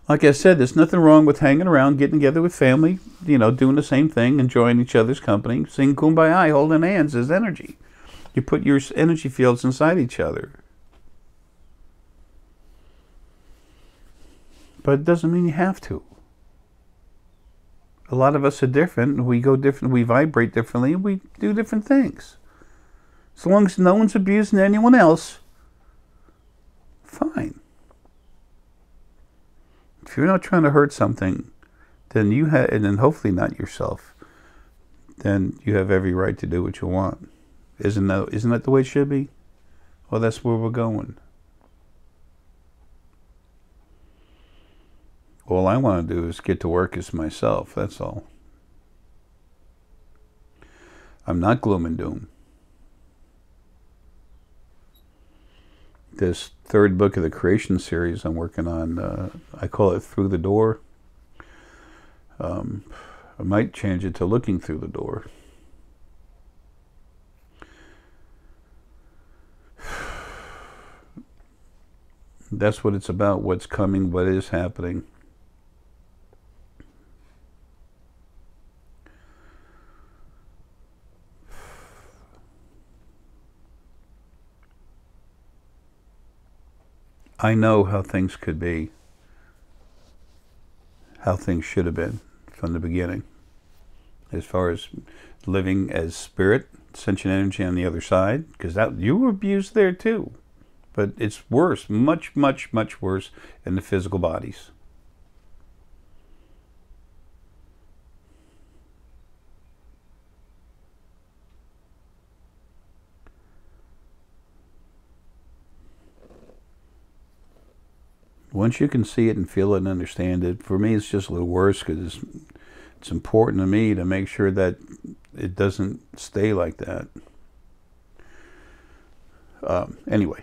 Like I said, there's nothing wrong with hanging around, getting together with family, you know, doing the same thing, enjoying each other's company, singing Kumbaya, holding hands as energy. You put your energy fields inside each other. But it doesn't mean you have to. A lot of us are different. We go different. We vibrate differently. We do different things. As long as no one's abusing anyone else, fine. If you're not trying to hurt something, then you have, and then hopefully not yourself, then you have every right to do what you want. Isn't that the way it should be? Well, that's where we're going. All I want to do is get to work as myself, that's all. I'm not gloom and doom. This third book of the creation series I'm working on, I call it Through the Door. I might change it to Looking Through the Door. That's what it's about, what's coming, what is happening. I know how things could be, how things should have been from the beginning, as far as living as spirit, sentient energy on the other side, because that you were abused there too, but it's worse, much, much, much worse in the physical bodies. Once you can see it and feel it and understand it, for me it's just a little worse because it's important to me to make sure that it doesn't stay like that. Anyway,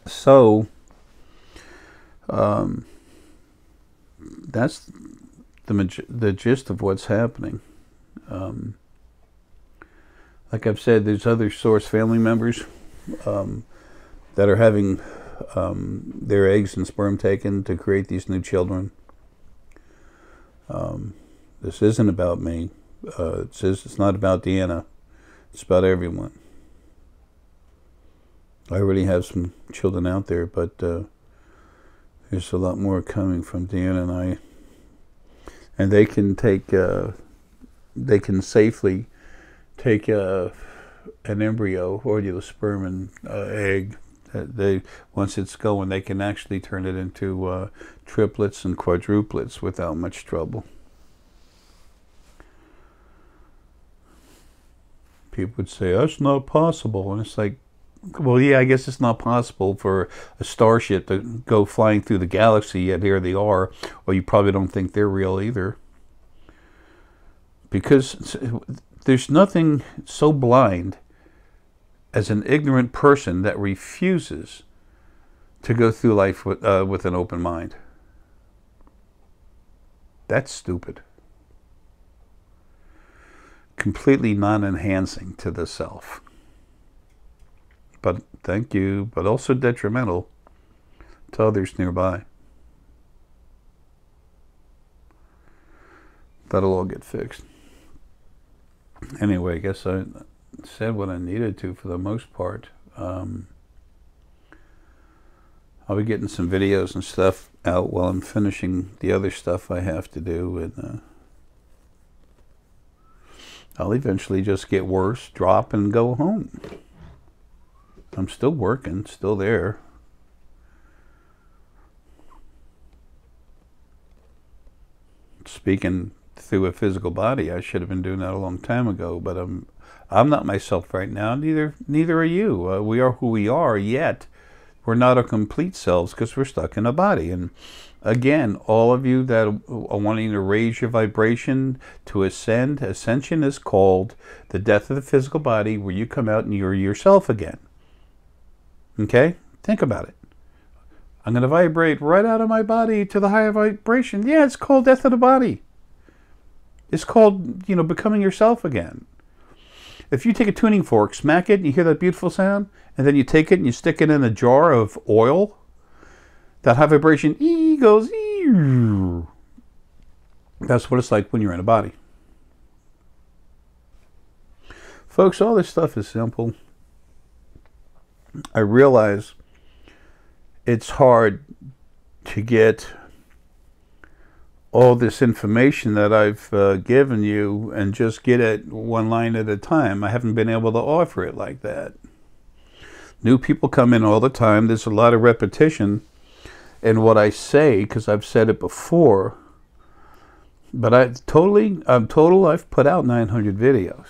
so that's the gist of what's happening. Like I've said, there's other source family members that are having their eggs and sperm taken to create these new children. This isn't about me. It's not about Deanna. It's about everyone. I already have some children out there, but there's a lot more coming from Deanna and I. And they can take, they can safely take an embryo or the sperm and egg. Once it's going, they can actually turn it into triplets and quadruplets without much trouble. People would say, that's not possible. And it's like, well, yeah, I guess it's not possible for a starship to go flying through the galaxy, yet here they are. Or you probably don't think they're real either. Because there's nothing so blind as an ignorant person that refuses to go through life with an open mind. That's stupid. Completely non-enhancing to the self. But thank you, but also detrimental to others nearby. That'll all get fixed. Anyway, I guess I said what I needed to for the most part. I'll be getting some videos and stuff out while I'm finishing the other stuff I have to do, and I'll eventually just get worse, drop, and go home. I'm still working, still there. Speaking through a physical body, I should have been doing that a long time ago, but I'm not myself right now. Neither are you. We are who we are, yet we're not our complete selves because we're stuck in a body. And again, all of you that are wanting to raise your vibration to ascend, ascension is called the death of the physical body, where you come out and you're yourself again. Okay? Think about it. I'm going to vibrate right out of my body to the higher vibration. Yeah, it's called death of the body. It's called, becoming yourself again. If you take a tuning fork, smack it, and you hear that beautiful sound, and then you take it and you stick it in a jar of oil, That high vibration goes. Ee. That's what it's like when you're in a body. Folks, all this stuff is simple. I realize it's hard to get all this information that I've given you and just get it one line at a time. I haven't been able to offer it like that. New people come in all the time. There's a lot of repetition in what I say because I've said it before. But I've put out 900 videos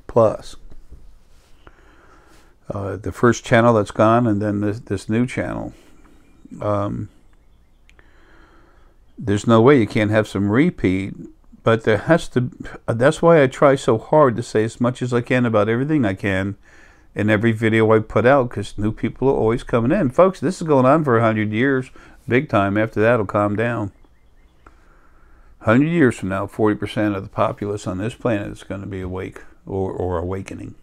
plus. The first channel that's gone, and then this new channel. There's no way you can't have some repeat, but there has to. That's why I try so hard to say as much as I can about everything I can in every video I put out, because new people are always coming in. Folks, this is going on for 100 years, big time. After that, it'll calm down. 100 years from now, 40% of the populace on this planet is going to be awake or awakening,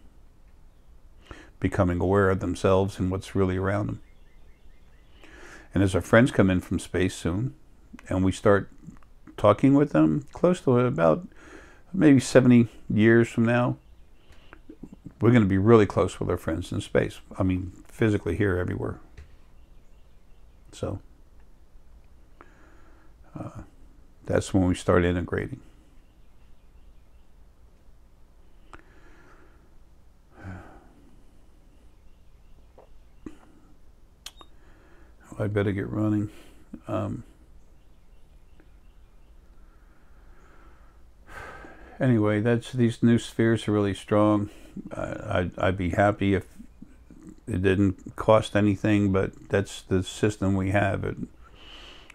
becoming aware of themselves and what's really around them. And as our friends come in from space soon, and we start talking with them, close to about maybe 70 years from now, we're going to be really close with our friends in space. I mean, physically here, everywhere. So that's when we start integrating. I better get running. Anyway, these new spheres are really strong. I'd be happy if it didn't cost anything, but that's the system we have. It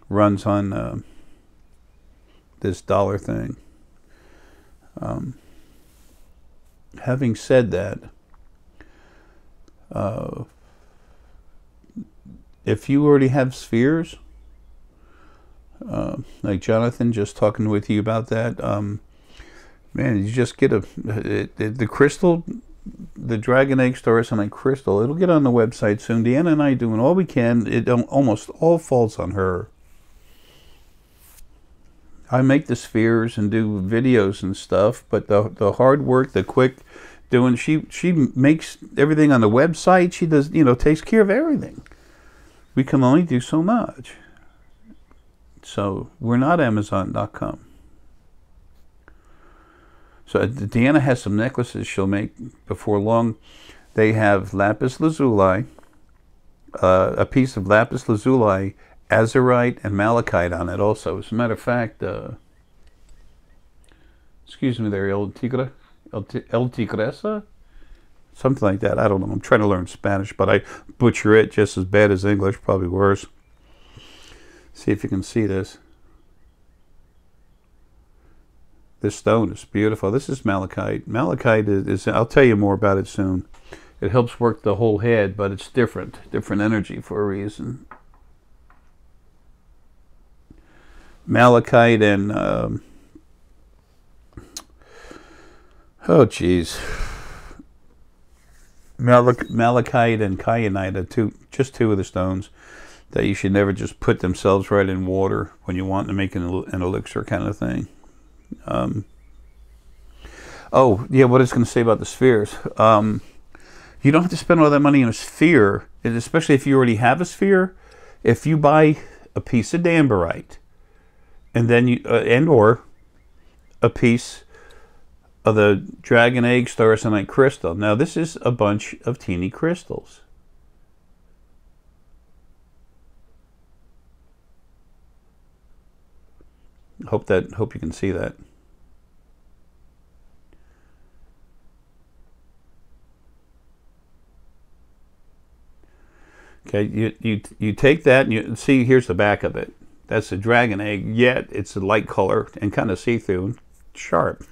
runs on this dollar thing. Having said that, if you already have spheres, like Jonathan just talking with you about that, man, you just get the crystal, the dragon egg star Essex crystal. It'll get on the website soon. Deanna and I doing all we can. It almost all falls on her. I make the spheres and do videos and stuff, but the hard work, the quick doing, she makes everything on the website. She does, takes care of everything. We can only do so much. So we're not Amazon.com. So Deanna has some necklaces she'll make before long. They have lapis lazuli, a piece of lapis lazuli, azurite, and malachite on it also. As a matter of fact, excuse me there, El Tigresa? Something like that. I don't know. I'm trying to learn Spanish, but I butcher it just as bad as English, probably worse. See if you can see this. This stone is beautiful. This is malachite. Malachite is, I'll tell you more about it soon. It helps work the whole head, but it's different energy for a reason. Malachite and, oh geez. Malachite and kyanite are just two of the stones that you should never just put themselves right in water when you want to make an elixir kind of thing. Oh, yeah, what I was going to say about the spheres. You don't have to spend all that money on a sphere, and especially if you already have a sphere. If you buy a piece of Danburite, and then or a piece of the dragon egg star Essex crystal. Now, this is a bunch of teeny crystals. Hope you can see that. Okay, you take that and you see, here's the back of it. That's a dragon egg, yet it's a light color and kind of see-through and sharp.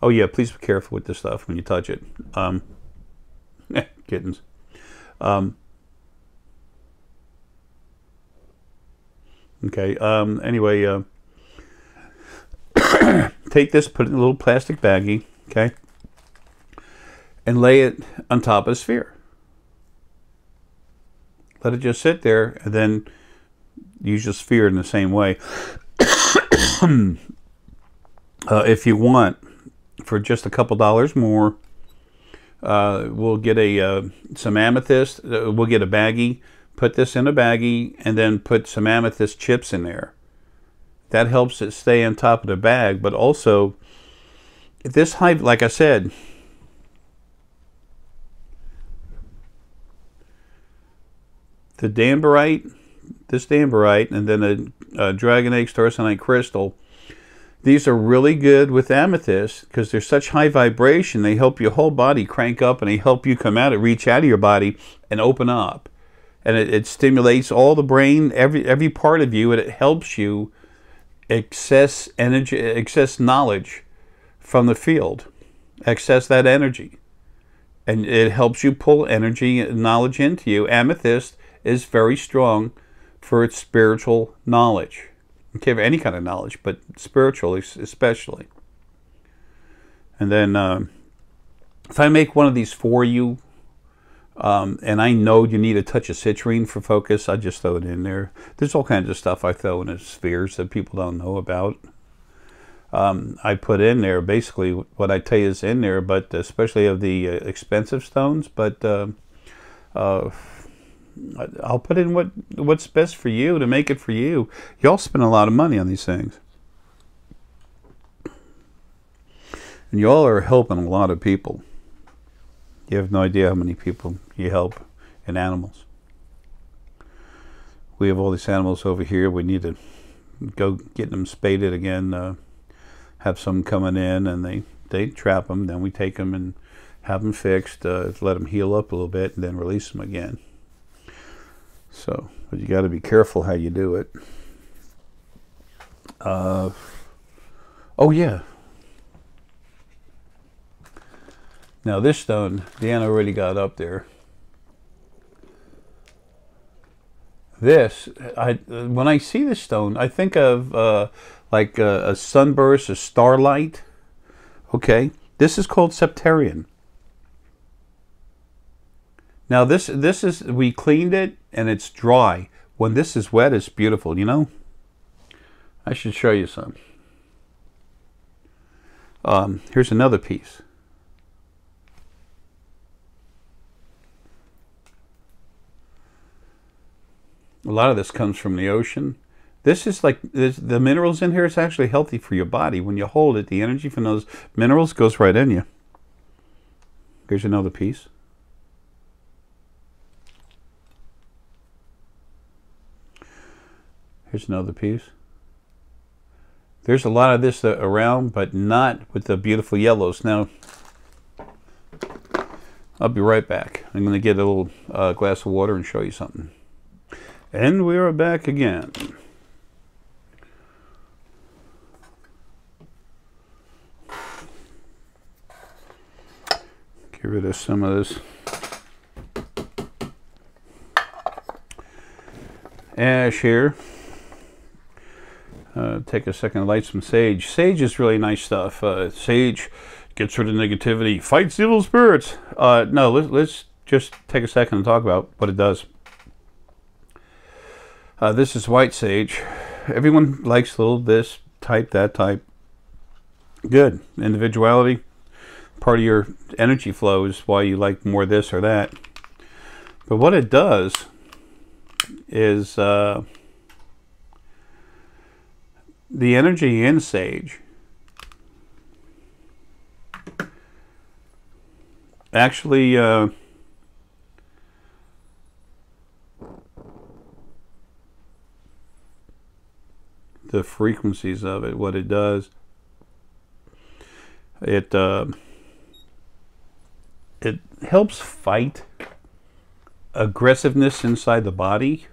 Oh yeah, please be careful with this stuff when you touch it. Kittens. Okay, anyway, take this, put it in a little plastic baggie, okay, and lay it on top of a sphere. Let it just sit there, and then use a sphere in the same way. If you want, for just a couple dollars more, we'll get some amethyst. We'll get a baggie, put this in a baggie, and then put some amethyst chips in there. That helps it stay on top of the bag. But also, this high, like I said, the Danburite, this Danburite, and then a dragon egg starsenite crystal. These are really good with amethyst because they're such high vibration. They help your whole body crank up, and they help you come out and reach out of your body and open up. And it stimulates all the brain, every part of you, and it helps you access energy, access knowledge from the field, access that energy. And it helps you pull energy and knowledge into you. Amethyst is very strong for its spiritual knowledge. Okay, for any kind of knowledge, but spiritual especially. And then if I make one of these for you, and I know you need a touch of citrine for focus, I just throw it in there. There's all kinds of stuff I throw in the spheres that people don't know about. I put in there basically what I tell you is in there, but especially of the expensive stones. But I'll put in what's best for you to make it for you. Y'all spend a lot of money on these things. And y'all are helping a lot of people. You have no idea how many people you help and animals. We have all these animals over here. We need to go get them spaded again. Have some coming in, and they trap them. Then we take them and have them fixed. Let them heal up a little bit, and then release them again. So, but you got to be careful how you do it. Oh yeah. Now this stone, Dan already got up there. This, when I see this stone, I think of like a sunburst, a starlight. Okay, this is called septarian. Now this is, we cleaned it and it's dry. When this is wet, it's beautiful, you know. I should show you some. Here's another piece. A lot of this comes from the ocean. This is like, the minerals in here is actually healthy for your body. When you hold it, the energy from those minerals goes right in you. Here's another piece. Here's another piece. There's a lot of this around, but not with the beautiful yellows. Now, I'll be right back. I'm going to get a little glass of water and show you something. And we are back again. Get rid of some of this ash here. Take a second to light some sage. Sage is really nice stuff. Sage gets rid of negativity, fights evil spirits. No, let's just take a second and talk about what it does. This is white sage. Everyone likes a little this type, that type. Good. Individuality. Part of your energy flow is why you like more this or that. But what it does is the energy in sage actually the frequencies of it, what it does, it helps fight aggressiveness inside the body.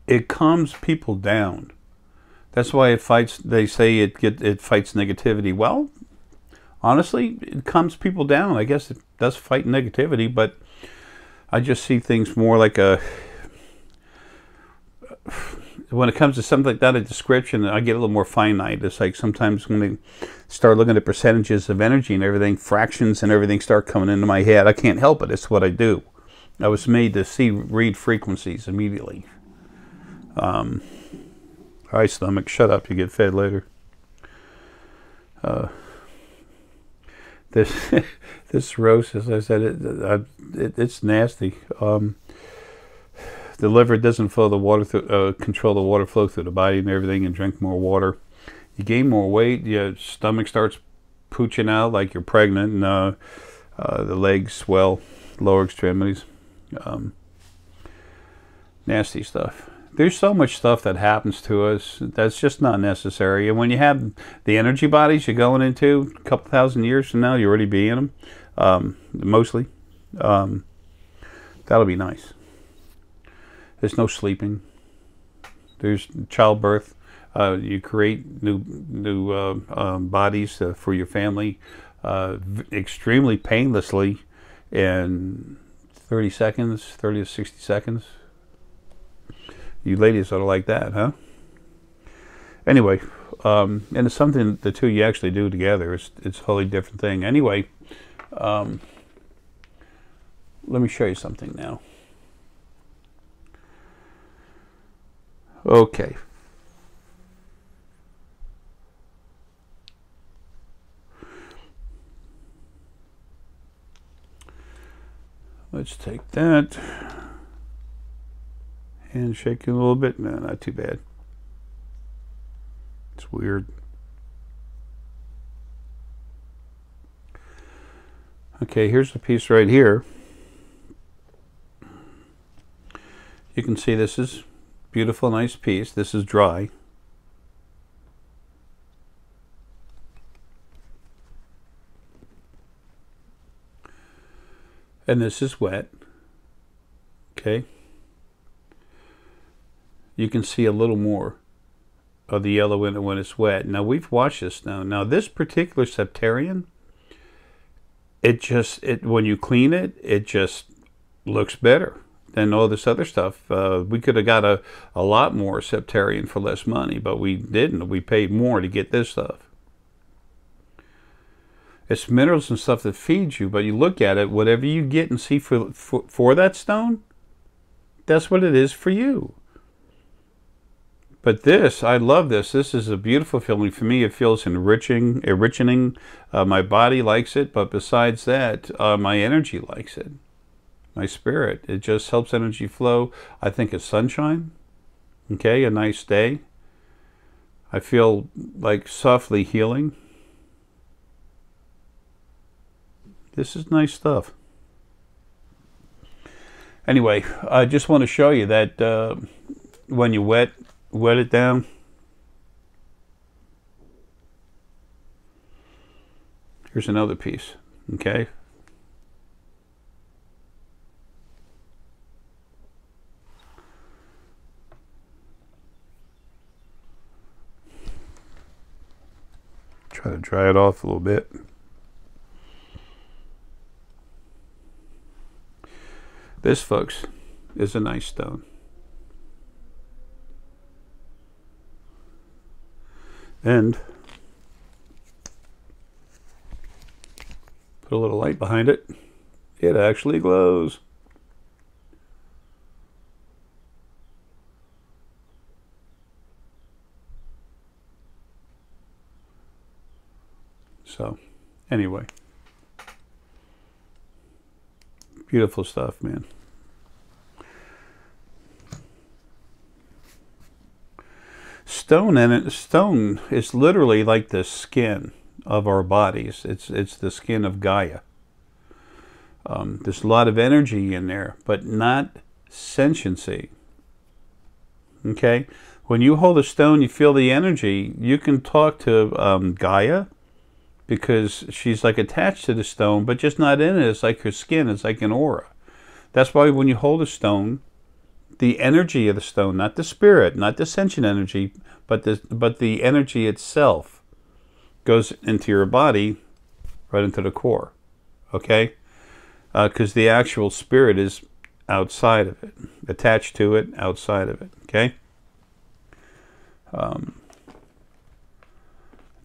It calms people down. That's why it fights. They say it fights negativity. Well, honestly, it calms people down. I guess it does fight negativity, but I just see things more like a. When it comes to something like that, a description, I get a little more finite. It's like sometimes when they start looking at percentages of energy and everything, fractions and everything start coming into my head. I can't help it. It's what I do. I was made to read frequencies immediately. All right, stomach, shut up. You get fed later. This this cirrhosis, as I said, it's nasty. The liver doesn't flow the water through, control the water flow through the body and everything, and drink more water. You gain more weight. Your stomach starts pooching out like you're pregnant, and the legs swell, lower extremities. Nasty stuff. There's so much stuff that happens to us that's just not necessary. And when you have the energy bodies you're going into a couple thousand years from now, you already be in them, mostly. That'll be nice. There's no sleeping. There's childbirth. You create new bodies for your family extremely painlessly in 30 seconds, 30 to 60 seconds. You ladies ought to like that, huh? Anyway, and it's something the two you actually do together. It's a wholly different thing. Anyway, let me show you something now. Okay. Let's take that and shake it a little bit. No, not too bad. It's weird. Okay, here's the piece right here. You can see this is beautiful, nice piece. This is dry. And this is wet. Okay. You can see a little more of the yellow in it when it's wet. Now we've watched this now. Now this particular septarian, when you clean it, it just looks better than all this other stuff. We could have got a lot more septarian for less money, but we didn't. We paid more to get this stuff. It's minerals and stuff that feeds you, but you look at it, whatever you get and see for that stone, that's what it is for you. But this, I love this. This is a beautiful feeling. For me, it feels enriching. My body likes it, but besides that, my energy likes it. My spirit. It just helps energy flow. I think it's sunshine. Okay, a nice day. I feel like softly healing. This is nice stuff. Anyway, I just want to show you that when you wet it down, here's another piece. Okay. Try to dry it off a little bit. This, folks, is a nice stone. And put a little light behind it. It actually glows. So, anyway. Beautiful stuff, man. Stone is literally like the skin of our bodies. It's the skin of Gaia. There's a lot of energy in there, but not sentiency. Okay? When you hold a stone, you feel the energy. You can talk to Gaia, because she's like attached to the stone, but just not in it. It's like her skin. It's like an aura. That's why when you hold a stone, the energy of the stone, not the spirit, not the sentient energy, but the energy itself goes into your body, right into the core. Okay? Because the actual spirit is outside of it, attached to it, outside of it. Okay?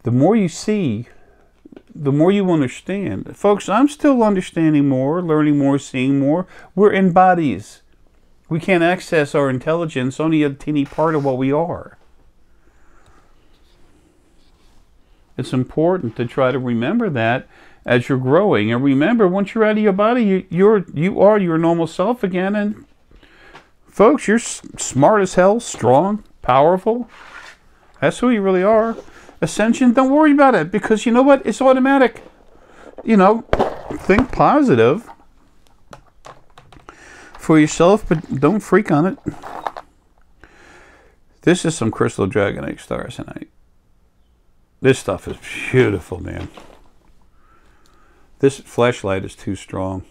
The more you see the more you understand. Folks, I'm still understanding more, learning more, seeing more. We're in bodies. We can't access our intelligence, only a teeny part of what we are. It's important to try to remember that as you're growing. And remember, once you're out of your body, you are your normal self again. And folks, you're smart as hell, strong, powerful. That's who you really are. Ascension, don't worry about it, because you know what? It's automatic. You know, think positive for yourself, but don't freak on it. This is some crystal dragonite stars tonight. This stuff is beautiful, man. This flashlight is too strong.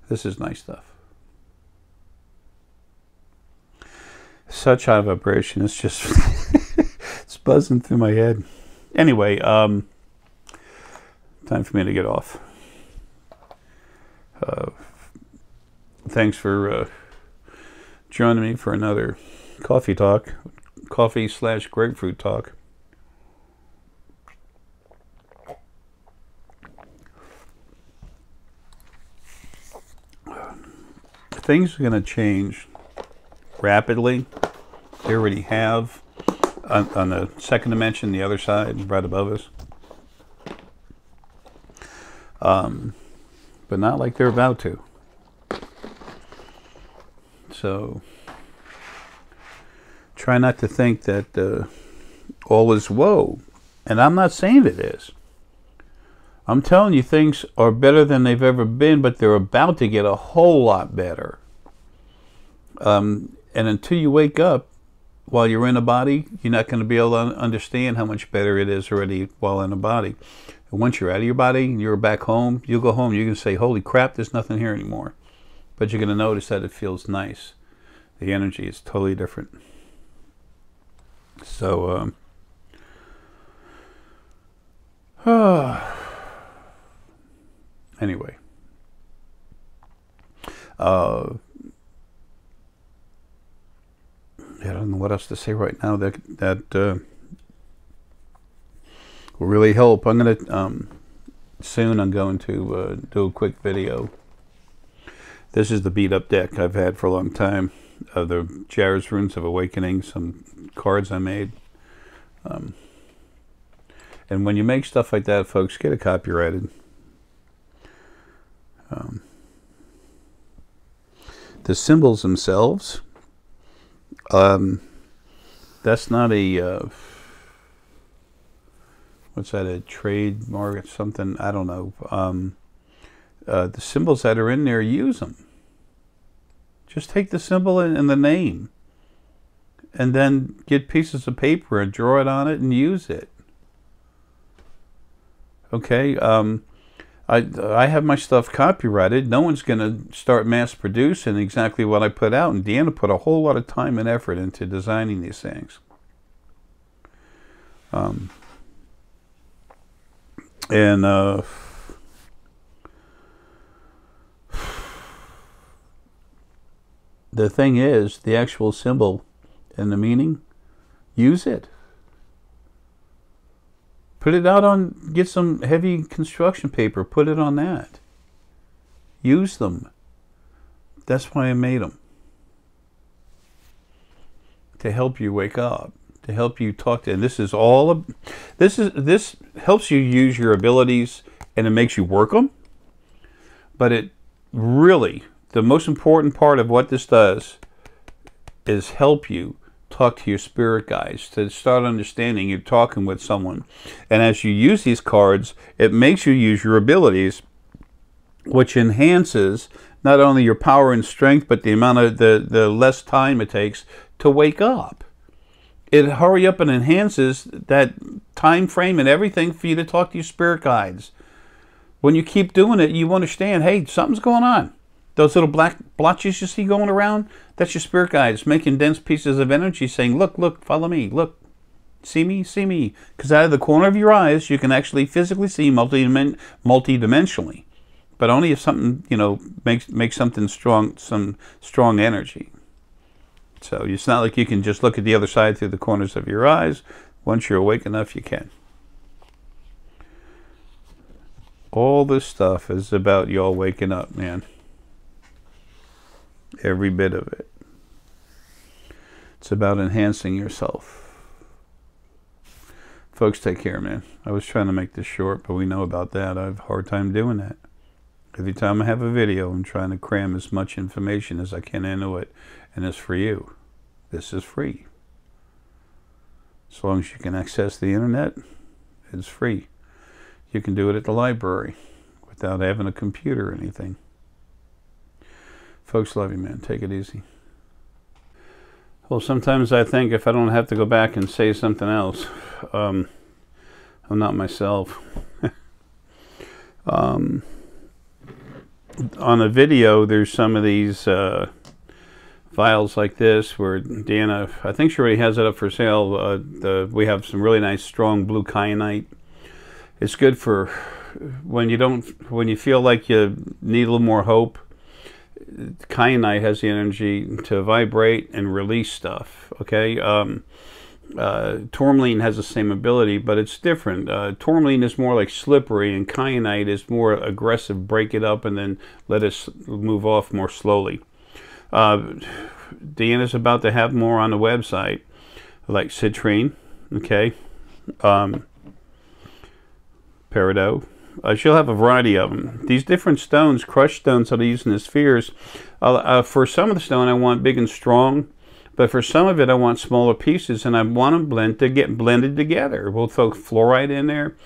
This is nice stuff. Such high vibration. It's just it's buzzing through my head. Anyway, time for me to get off. Thanks for joining me for another coffee talk, coffee/grapefruit talk. Things are going to change rapidly. They already have on the second dimension, the other side, right above us. But not like they're about to. So try not to think that all is woe. And I'm not saying it is. I'm telling you, things are better than they've ever been, but they're about to get a whole lot better. And until you wake up while you're in a body, you're not going to be able to understand how much better it is already while in a body. And once you're out of your body and you're back home, you'll go home, you can say, holy crap, there's nothing here anymore. But you're going to notice that it feels nice. The energy is totally different. So, anyway. I don't know what else to say right now that will really help. I'm going to, soon I'm going to do a quick video. This is the beat up deck I've had for a long time. The Jared's Runes of Awakening, some cards I made. And when you make stuff like that, folks, get it copyrighted. The symbols themselves, that's not a, what's that, a trademark, something, I don't know. The symbols that are in there, use them. Just take the symbol and the name, and then get pieces of paper and draw it on it and use it. Okay, I have my stuff copyrighted. No one's going to start mass producing exactly what I put out, and Deanna put a whole lot of time and effort into designing these things. The thing is, the actual symbol and the meaning, use it. Put it out on, get some heavy construction paper, put it on that. Use them. That's why I made them. To help you wake up, to help you talk to, and this is all, this helps you use your abilities, and it makes you work them. But it really, the most important part of what this does is help you talk to your spirit guides, to start understanding you're talking with someone. And as you use these cards, it makes you use your abilities, which enhances not only your power and strength, but the amount of the less time it takes to wake up. It hurry up and enhances that time frame and everything for you to talk to your spirit guides. When you keep doing it, you understand, hey, something's going on. Those little black blotches you see going around, that's your spirit guides making dense pieces of energy saying, look, look, follow me, look, see me, see me. Because out of the corner of your eyes, you can actually physically see multi-dimensionally. but only if something, you know, makes something strong, some strong energy. So it's not like you can just look at the other side through the corners of your eyes. Once you're awake enough, you can. All this stuff is about y'all waking up, man. Every bit of it. It's about enhancing yourself. Folks, take care, man. I was trying to make this short, but we know about that. I have a hard time doing that. Every time I have a video, I'm trying to cram as much information as I can into it, and it's for you. This is free. As long as you can access the internet, it's free. You can do it at the library without having a computer or anything. Folks, love you, man. Take it easy. Well, sometimes I think if I don't have to go back and say something else, I'm not myself. On a video, there's some of these vials like this where Deanna, I think she already has it up for sale. We have some really nice strong blue kyanite. It's good for when you feel like you need a little more hope. Kyanite has the energy to vibrate and release stuff. Okay, tourmaline has the same ability, but it's different. Tourmaline is more like slippery, and kyanite is more aggressive. Break it up and then let it move off more slowly. Deanna's about to have more on the website, like citrine. Okay, peridot. She'll have a variety of them. These different stones, crushed stones that I use in the spheres. For some of the stone, I want big and strong, but for some of it, I want smaller pieces, and I want them to get blended together. We'll throw fluorite in there,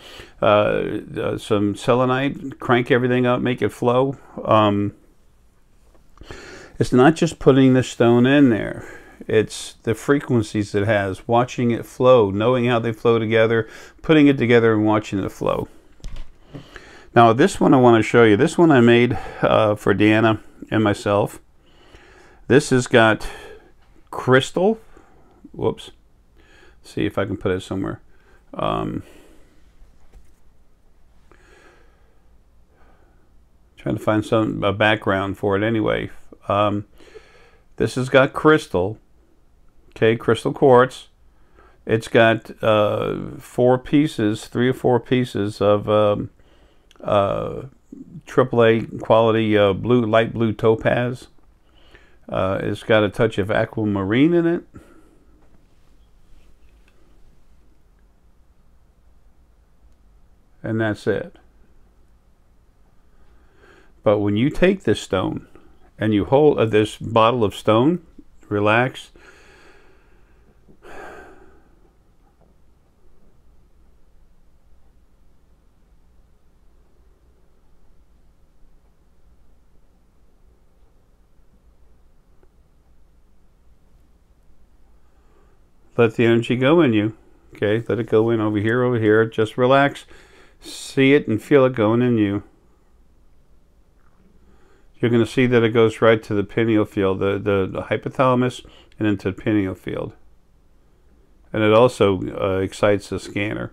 some selenite, crank everything up, make it flow. It's not just putting the stone in there. It's the frequencies it has, watching it flow, knowing how they flow together, putting it together and watching it flow. Now this one I want to show you. This one I made for Deanna and myself. This has got crystal. Whoops. See if I can put it somewhere. Trying to find a background for it anyway. This has got crystal. Okay, crystal quartz. It's got 3 or 4 pieces of AAA quality light blue topaz. It's got a touch of aquamarine in it. And that's it. But when you take this stone and you hold this bottle of stone, relax. Let the energy go in you. Okay, let it go in over here. Just relax. See it and feel it going in you. You're going to see that it goes right to the pineal field, the hypothalamus, and into the pineal field. And it also excites the scanner.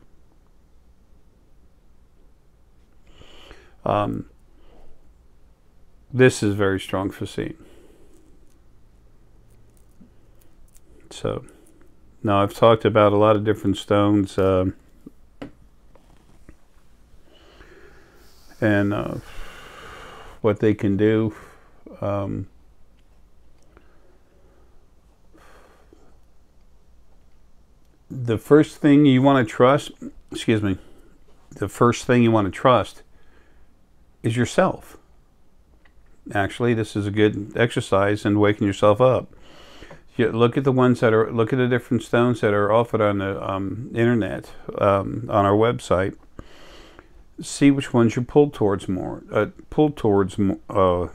This is very strong for seeing. So, now I've talked about a lot of different stones and what they can do. The first thing you want to trust, the first thing you want to trust is yourself. Actually, this is a good exercise in waking yourself up. You look at the ones that are, look at the different stones that are offered on the internet, on our website. See which ones you're pulled towards more.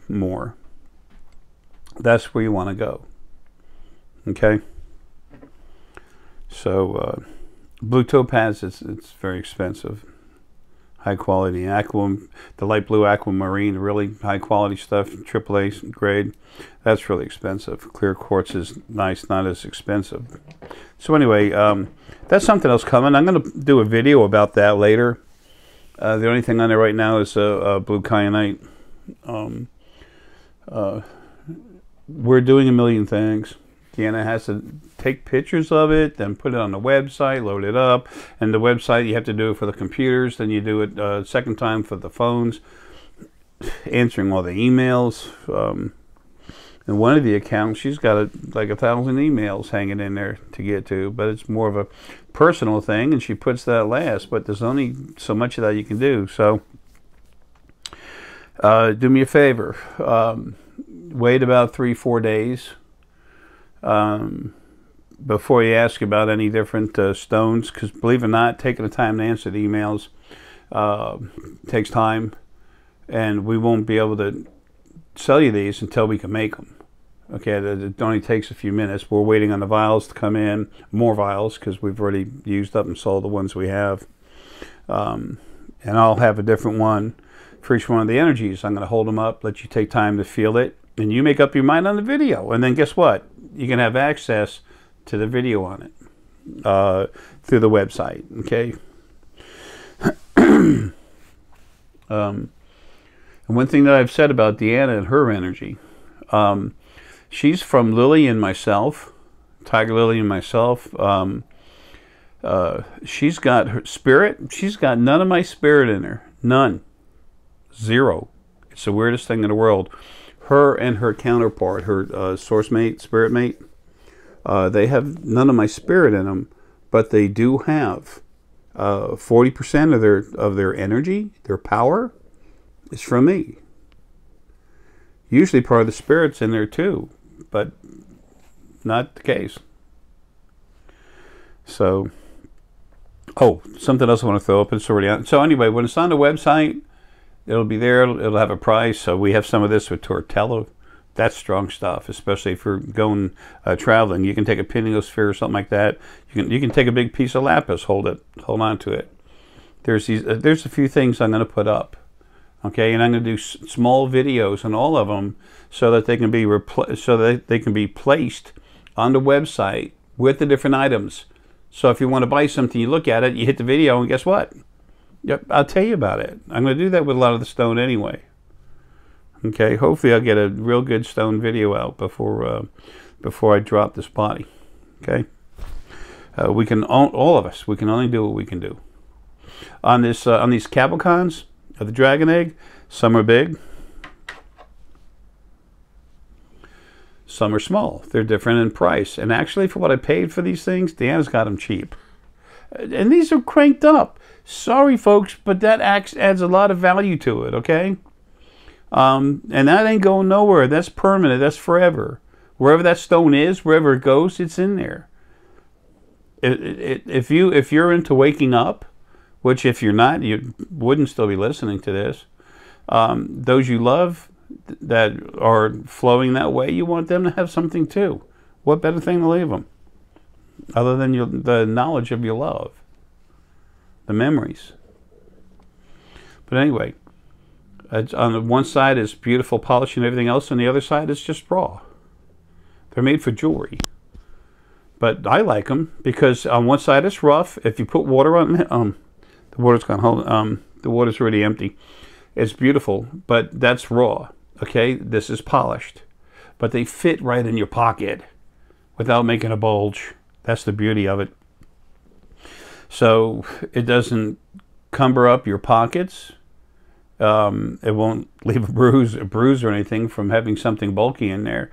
More. That's where you want to go. Okay. So blue topaz, it's very expensive. High quality. The light blue aquamarine, really high quality stuff, AAA grade. That's really expensive. Clear quartz is nice, not as expensive. So anyway, that's something else coming. I'm going to do a video about that later. The only thing on there right now is blue kyanite. We're doing a million things. Deanna has to take pictures of it, then put it on the website, load it up. And the website, you have to do it for the computers. Then you do it second time for the phones, answering all the emails. And one of the accounts, she's got like 1,000 emails hanging in there to get to, but it's more of a personal thing, and she puts that last. But there's only so much of that you can do. So do me a favor. Wait about 3-4 days before you ask about any different stones, because believe it or not, taking the time to answer the emails takes time, and we won't be able to sell you these until we can make them. Okay, it only takes a few minutes. We're waiting on the vials to come in, more vials, because we've already used up and sold the ones we have. And I'll have a different one for each one of the energies. I'm going to hold them up, let you take time to feel it, and you make up your mind on the video. And then guess what? You can have access to the video on it through the website. Okay. And one thing that I've said about Deanna and her energy, she's from Lily and myself, Tiger Lily and myself. She's got her spirit. She's got none of my spirit in her. None. Zero. It's the weirdest thing in the world. Her and her counterpart, her source mate, spirit mate, they have none of my spirit in them, but they do have 40% of their energy, their power, is from me. Usually part of the spirit's in there too, but not the case. So, oh, something else I want to throw up. It's already on. So anyway, when it's on the website, it'll be there. It'll have a price. So we have some of this with Tortello. That's strong stuff, especially if you're going traveling. You can take a pineosphere or something like that. You can take a big piece of lapis, hold on to it. There's a few things I'm going to put up. Okay, and I'm going to do small videos on all of them so that they can be placed on the website with the different items. So if you want to buy something, you look at it, you hit the video, and guess what? Yep, I'll tell you about it. I'm going to do that with a lot of the stone anyway. Okay, hopefully I'll get a real good stone video out before I drop this body. Okay, we can all of us. We can only do what we can do. On this on these Cabochons of the dragon egg, some are big, some are small. They're different in price. And actually, for what I paid for these things, Deanna's got them cheap. And these are cranked up. Sorry, folks, but that adds a lot of value to it, okay? And that ain't going nowhere. That's permanent. That's forever. Wherever that stone is, wherever it goes, it's in there. If you're into waking up, which if you're not, you wouldn't still be listening to this. Those you love that are flowing that way, you want them to have something too. What better thing to leave them? Other than the knowledge of your love. The memories. But anyway, on the one side is beautiful polish and everything else, and the other side is just raw. They're made for jewelry. But I like them because on one side it's rough. If you put water on it, the water's gone. The water's already empty. It's beautiful, but that's raw. Okay, this is polished, but they fit right in your pocket without making a bulge. That's the beauty of it. So it doesn't cumber up your pockets. It won't leave a bruise or anything from having something bulky in there.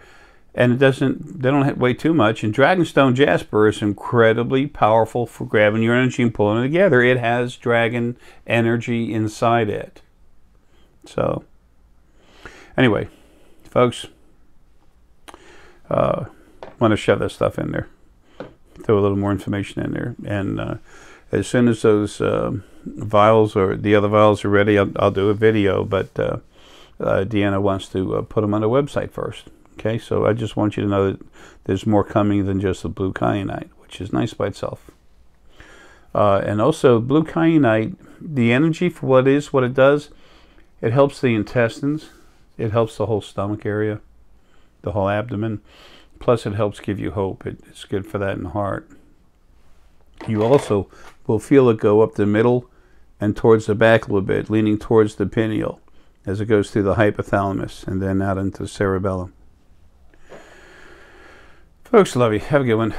And they don't weigh too much. And Dragonstone Jasper is incredibly powerful for grabbing your energy and pulling it together. It has dragon energy inside it. So, anyway, folks, want to shove that stuff in there. Throw a little more information in there. And as soon as those vials or the other vials are ready, I'll do a video. But Deanna wants to put them on the website first. Okay, so I just want you to know that there's more coming than just the blue kyanite, which is nice by itself. And also, blue kyanite, the energy for what it does, it helps the intestines. It helps the whole stomach area, the whole abdomen. Plus, it helps give you hope. It's good for that in the heart. You also will feel it go up the middle and towards the back a little bit, leaning towards the pineal. as it goes through the hypothalamus and then out into the cerebellum. Folks, love you. Have a good one.